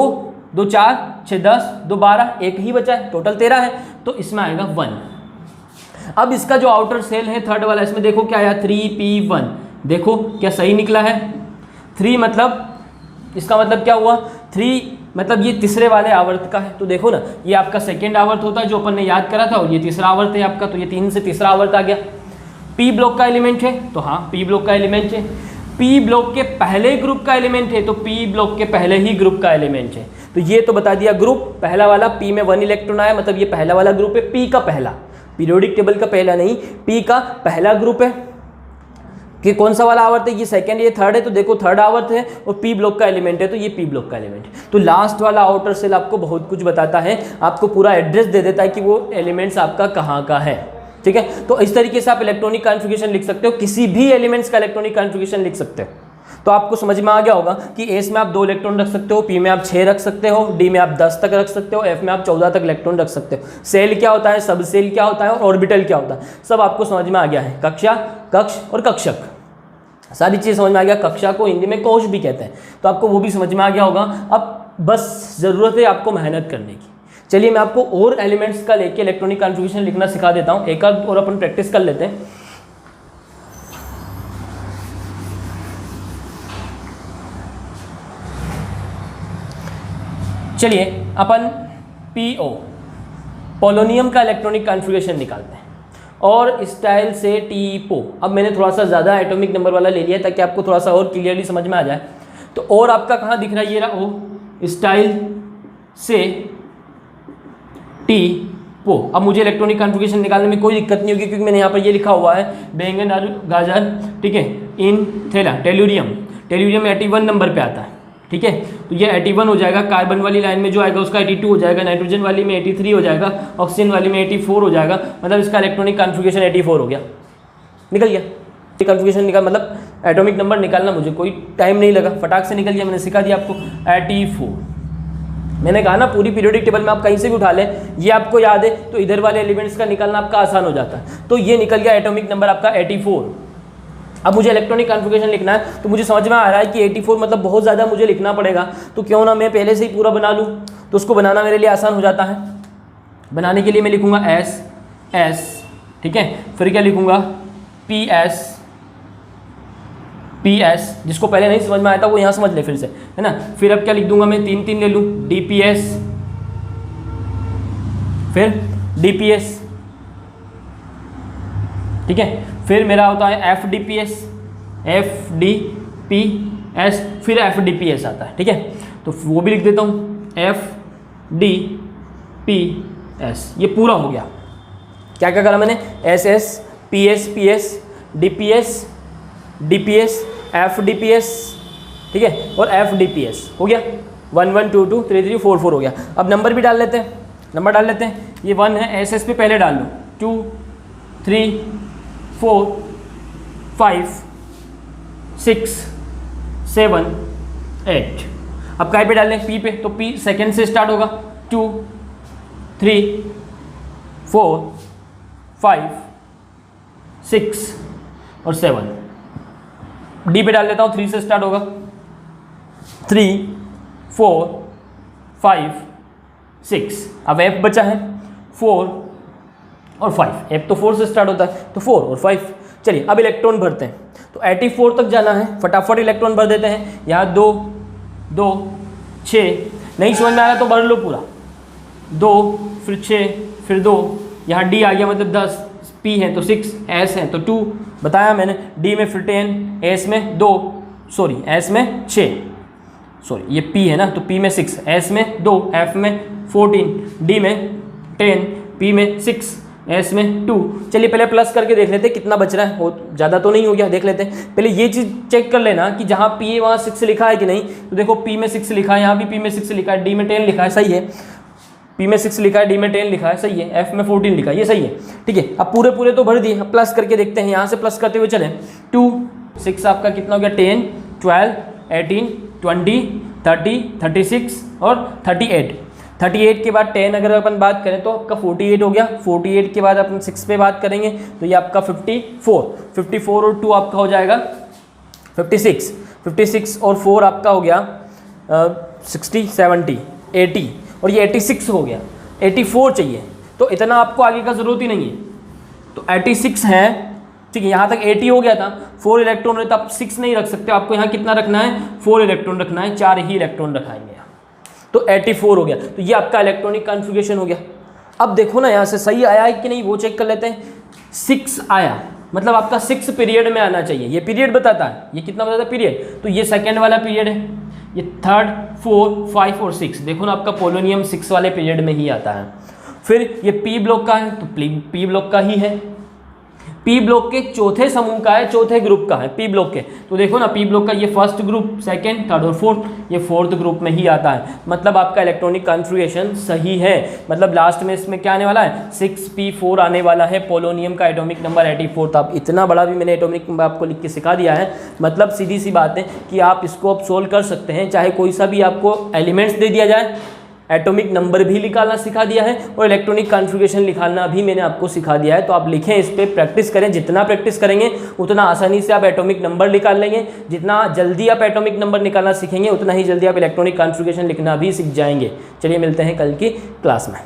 2 4 6 10 2 12, एक ही बचा है, टोटल 13 है, तो इसमें आएगा 1। अब इसका जो आउटर सेल है थर्ड वाला, इसमें देखो क्या आया 3P1, देखो क्या सही निकला है 3, मतलब इसका मतलब क्या हुआ 3, मतलब ये तीसरे वाले आवर्त का है। तो देखो ना, ये आपका सेकेंड आवर्त होता है जो अपन ने याद करा था, और ये तीसरा आवर्त है आपका, तो ये 3 से तीसरा आवर्त आ गया। P ब्लॉक का एलिमेंट है, तो हाँ P ब्लॉक का एलिमेंट है। P ब्लॉक के पहले ग्रुप का एलिमेंट है, तो P ब्लॉक के पहले ही ग्रुप का एलिमेंट है, तो ये तो बता दिया ग्रुप पहला वाला, P में 1 इलेक्ट्रॉन आया, मतलब ये पहला वाला ग्रुप है, P का पहला, पीरियोडिक टेबल का पहला नहीं, P का पहला ग्रुप है। कि कौन सा वाला आवर्त है, ये सेकंड, ये थर्ड है, तो देखो थर्ड आवर्त है और P ब्लॉक का एलिमेंट है, तो ये P ब्लॉक का एलिमेंट है। तो लास्ट वाला आउटर सेल आपको बहुत कुछ बताता है, आपको पूरा एड्रेस दे देता है कि वो एलिमेंट्स आपका कहाँ का है, ठीक है। तो इस तरीके से आप इलेक्ट्रॉनिक कॉन्फ़िगरेशन लिख सकते हो, किसी भी एलिमेंट्स का इलेक्ट्रॉनिक कॉन्फ़िगरेशन लिख सकते हो। तो आपको समझ में आ गया होगा कि S में आप 2 इलेक्ट्रॉन रख सकते हो, P में आप 6 रख सकते हो, D में आप 10 तक रख सकते हो, F में आप 14 तक इलेक्ट्रॉन रख सकते हो। सेल क्या होता है, सब सेल क्या होता है और ऑर्बिटल क्या होता है, सब आपको समझ में आ गया है। कक्षा, कक्ष और कक्षक, सारी चीज़ समझ में आ गया। कक्षा को हिंदी में कोश भी कहते हैं, तो आपको वो भी समझ में आ गया होगा। अब बस ज़रूरत है आपको मेहनत करने की। चलिए मैं आपको और एलिमेंट्स का लेके इलेक्ट्रॉनिक कॉन्फ़िगरेशन लिखना सिखा देता हूँ, एक और अपन प्रैक्टिस कर लेते हैं। चलिए अपन PO पोलोनियम का इलेक्ट्रॉनिक कॉन्फ़िगरेशन निकालते हैं, और स्टाइल से TPO। अब मैंने थोड़ा सा ज़्यादा एटॉमिक नंबर वाला ले लिया ताकि आपको थोड़ा सा और क्लियरली समझ में आ जाए। तो और आपका कहाँ दिख रहा है, ये रहा O, स्टाइल से TPO। अब मुझे इलेक्ट्रॉनिक कॉन्फ़िगरेशन निकालने में कोई दिक्कत नहीं होगी, क्योंकि मैंने यहाँ पर ये लिखा हुआ है बैंगन, आलू, गाजर, ठीक है, इन थैला, टेल्यूरियम 81 नंबर पे आता है, ठीक है। तो ये 81 हो जाएगा, कार्बन वाली लाइन में जो आएगा उसका 82 हो जाएगा, नाइट्रोजन वाली में 83 हो जाएगा, ऑक्सीजन वाली में 84 हो जाएगा, मतलब इसका इलेक्ट्रॉनिक कॉन्फ़िगरेशन 84 हो गया, निकल गया। कॉन्फ़िगरेशन निकाल मतलब एटॉमिक नंबर निकालना मुझे कोई टाइम नहीं लगा, फटाक से निकल गया, मैंने सिखा दिया आपको 84। मैंने कहा ना पूरी पीरियोडिक टेबल में आप कहीं से भी उठा लें, ये आपको याद है तो इधर वाले एलिमेंट्स का निकालना आपका आसान हो जाता है। तो ये निकल गया एटॉमिक नंबर आपका 84। अब मुझे इलेक्ट्रॉनिक कॉन्फ़िगरेशन लिखना है, तो मुझे समझ में आ रहा है कि 84 मतलब बहुत ज़्यादा मुझे लिखना पड़ेगा, तो क्यों ना मैं पहले से ही पूरा बना लूँ, तो उसको बनाना मेरे लिए आसान हो जाता है। बनाने के लिए मैं लिखूँगा S, ठीक है, फिर क्या लिखूँगा PS, जिसको पहले नहीं समझ में आया था वो यहाँ समझ ले फिर से, है ना। फिर अब क्या लिख दूंगा मैं, 3 ले लूँ, DPS, फिर DPS, ठीक है। फिर मेरा होता है FDPS, फिर FDPS आता है, ठीक है। तो वो भी लिख देता हूँ FDPS, ये पूरा हो गया। क्या क्या करा मैंने, SS PS DPS FDPS, ठीक है, और FDPS हो गया। 1 1 2 2 3 3 4 4 हो गया। अब नंबर भी डाल लेते हैं, नंबर डाल लेते हैं। ये 1 है, SS पे पहले डाल लो, 2 3 4 5 6 7 8। अब काय पे डालें, P पे, तो P सेकेंड से स्टार्ट होगा, 2 3 4 5 6 और 7। D पे डाल लेता हूँ, 3 से स्टार्ट होगा, 3 4 5 6। अब F बचा है 4 और 5, F तो 4 से स्टार्ट होता है, तो 4 और 5। चलिए अब इलेक्ट्रॉन भरते हैं, तो 84 तक जाना है, फटाफट इलेक्ट्रॉन भर देते हैं। यहाँ 2 2 6, नहीं समझ में आ रहा तो भर लो पूरा, 2 फिर 6 फिर 2, यहाँ D आ गया मतलब 10, P है तो 6, S है तो 2 बताया मैंने, D में फिर 10, S में 2, S में 6, सॉरी ये P है ना, तो P में 6, S में 2, F में 14, D में 10, P में 6, S में 2। चलिए पहले प्लस करके देख लेते हैं कितना बच रहा है, वो ज़्यादा तो नहीं हो गया, देख लेते हैं। पहले ये चीज़ चेक कर लेना कि जहाँ P है वहाँ 6 लिखा है कि नहीं। तो देखो P में 6 लिखा है, यहाँ भी P में 6 लिखा है, D में 10 लिखा है, सही है। P में 6 लिखा है, D में 10 लिखा है, सही है। F में 14 लिखा है, ये सही है, ठीक है। अब पूरे पूरे तो भर दिए, अब प्लस करके देखते हैं, यहाँ से प्लस करते हुए चलें। 2, 6 आपका कितना हो गया, 10, 12, 18, 20, 30, 36 और 38। 38 के बाद 10 अगर अपन बात करें तो आपका 48 हो गया। 48 के बाद अपन 6 पे बात करेंगे तो ये आपका 54 और 2 आपका हो जाएगा 56। 56 और 4 आपका हो गया 60, 70, 80 और ये 86 हो गया। 84 चाहिए, तो इतना आपको आगे का ज़रूरत ही नहीं है। तो 86 है, ठीक है। यहाँ तक 80 हो गया था, 4 इलेक्ट्रॉन रहता, आप 6 नहीं रख सकते, आपको यहाँ कितना रखना है, 4 इलेक्ट्रॉन रखना है, 4 ही इलेक्ट्रॉन रखाएंगे, तो 84 हो गया। तो ये आपका इलेक्ट्रॉनिक कॉन्फ़िगरेशन हो गया। अब देखो ना यहाँ से सही आया है कि नहीं, वो चेक कर लेते हैं। 6 आया, मतलब आपका 6 पीरियड में आना चाहिए, ये पीरियड बताता है, ये कितना बताता है पीरियड, तो ये सेकेंड वाला पीरियड है। ये 3rd, 4, 5 और 6, देखो ना आपका पोलोनियम 6 वाले पीरियड में ही आता है। फिर ये P ब्लॉक का है, तो P ब्लॉक का ही है। P ब्लॉक के चौथे समूह का है, चौथे ग्रुप का है P ब्लॉक के, तो देखो ना P ब्लॉक का ये फर्स्ट ग्रुप, सेकंड, थर्ड और फोर्थ, ये फोर्थ ग्रुप में ही आता है। मतलब आपका इलेक्ट्रॉनिक कॉन्फ़िगरेशन सही है। मतलब लास्ट में इसमें क्या आने वाला है, 6p4 आने वाला है। पोलोनियम का एटॉमिक नंबर 84 था। अब इतना बड़ा भी मैंने एटॉमिक नंबर आपको लिख के सिखा दिया है। मतलब सीधी सी बात है कि आप इसको अब सोल्व कर सकते हैं, चाहे कोई सा भी आपको एलिमेंट्स दे दिया जाए, एटॉमिक नंबर भी निकालना सिखा दिया है और इलेक्ट्रॉनिक कॉन्फ़िगरेशन निकालना भी मैंने आपको सिखा दिया है। तो आप लिखें, इस पर प्रैक्टिस करें, जितना प्रैक्टिस करेंगे उतना आसानी से आप एटॉमिक नंबर निकाल लेंगे। जितना जल्दी आप एटॉमिक नंबर निकालना सीखेंगे उतना ही जल्दी आप इलेक्ट्रॉनिक कॉन्फ़िगरेशन लिखना भी सीख जाएंगे। चलिए मिलते हैं कल की क्लास में।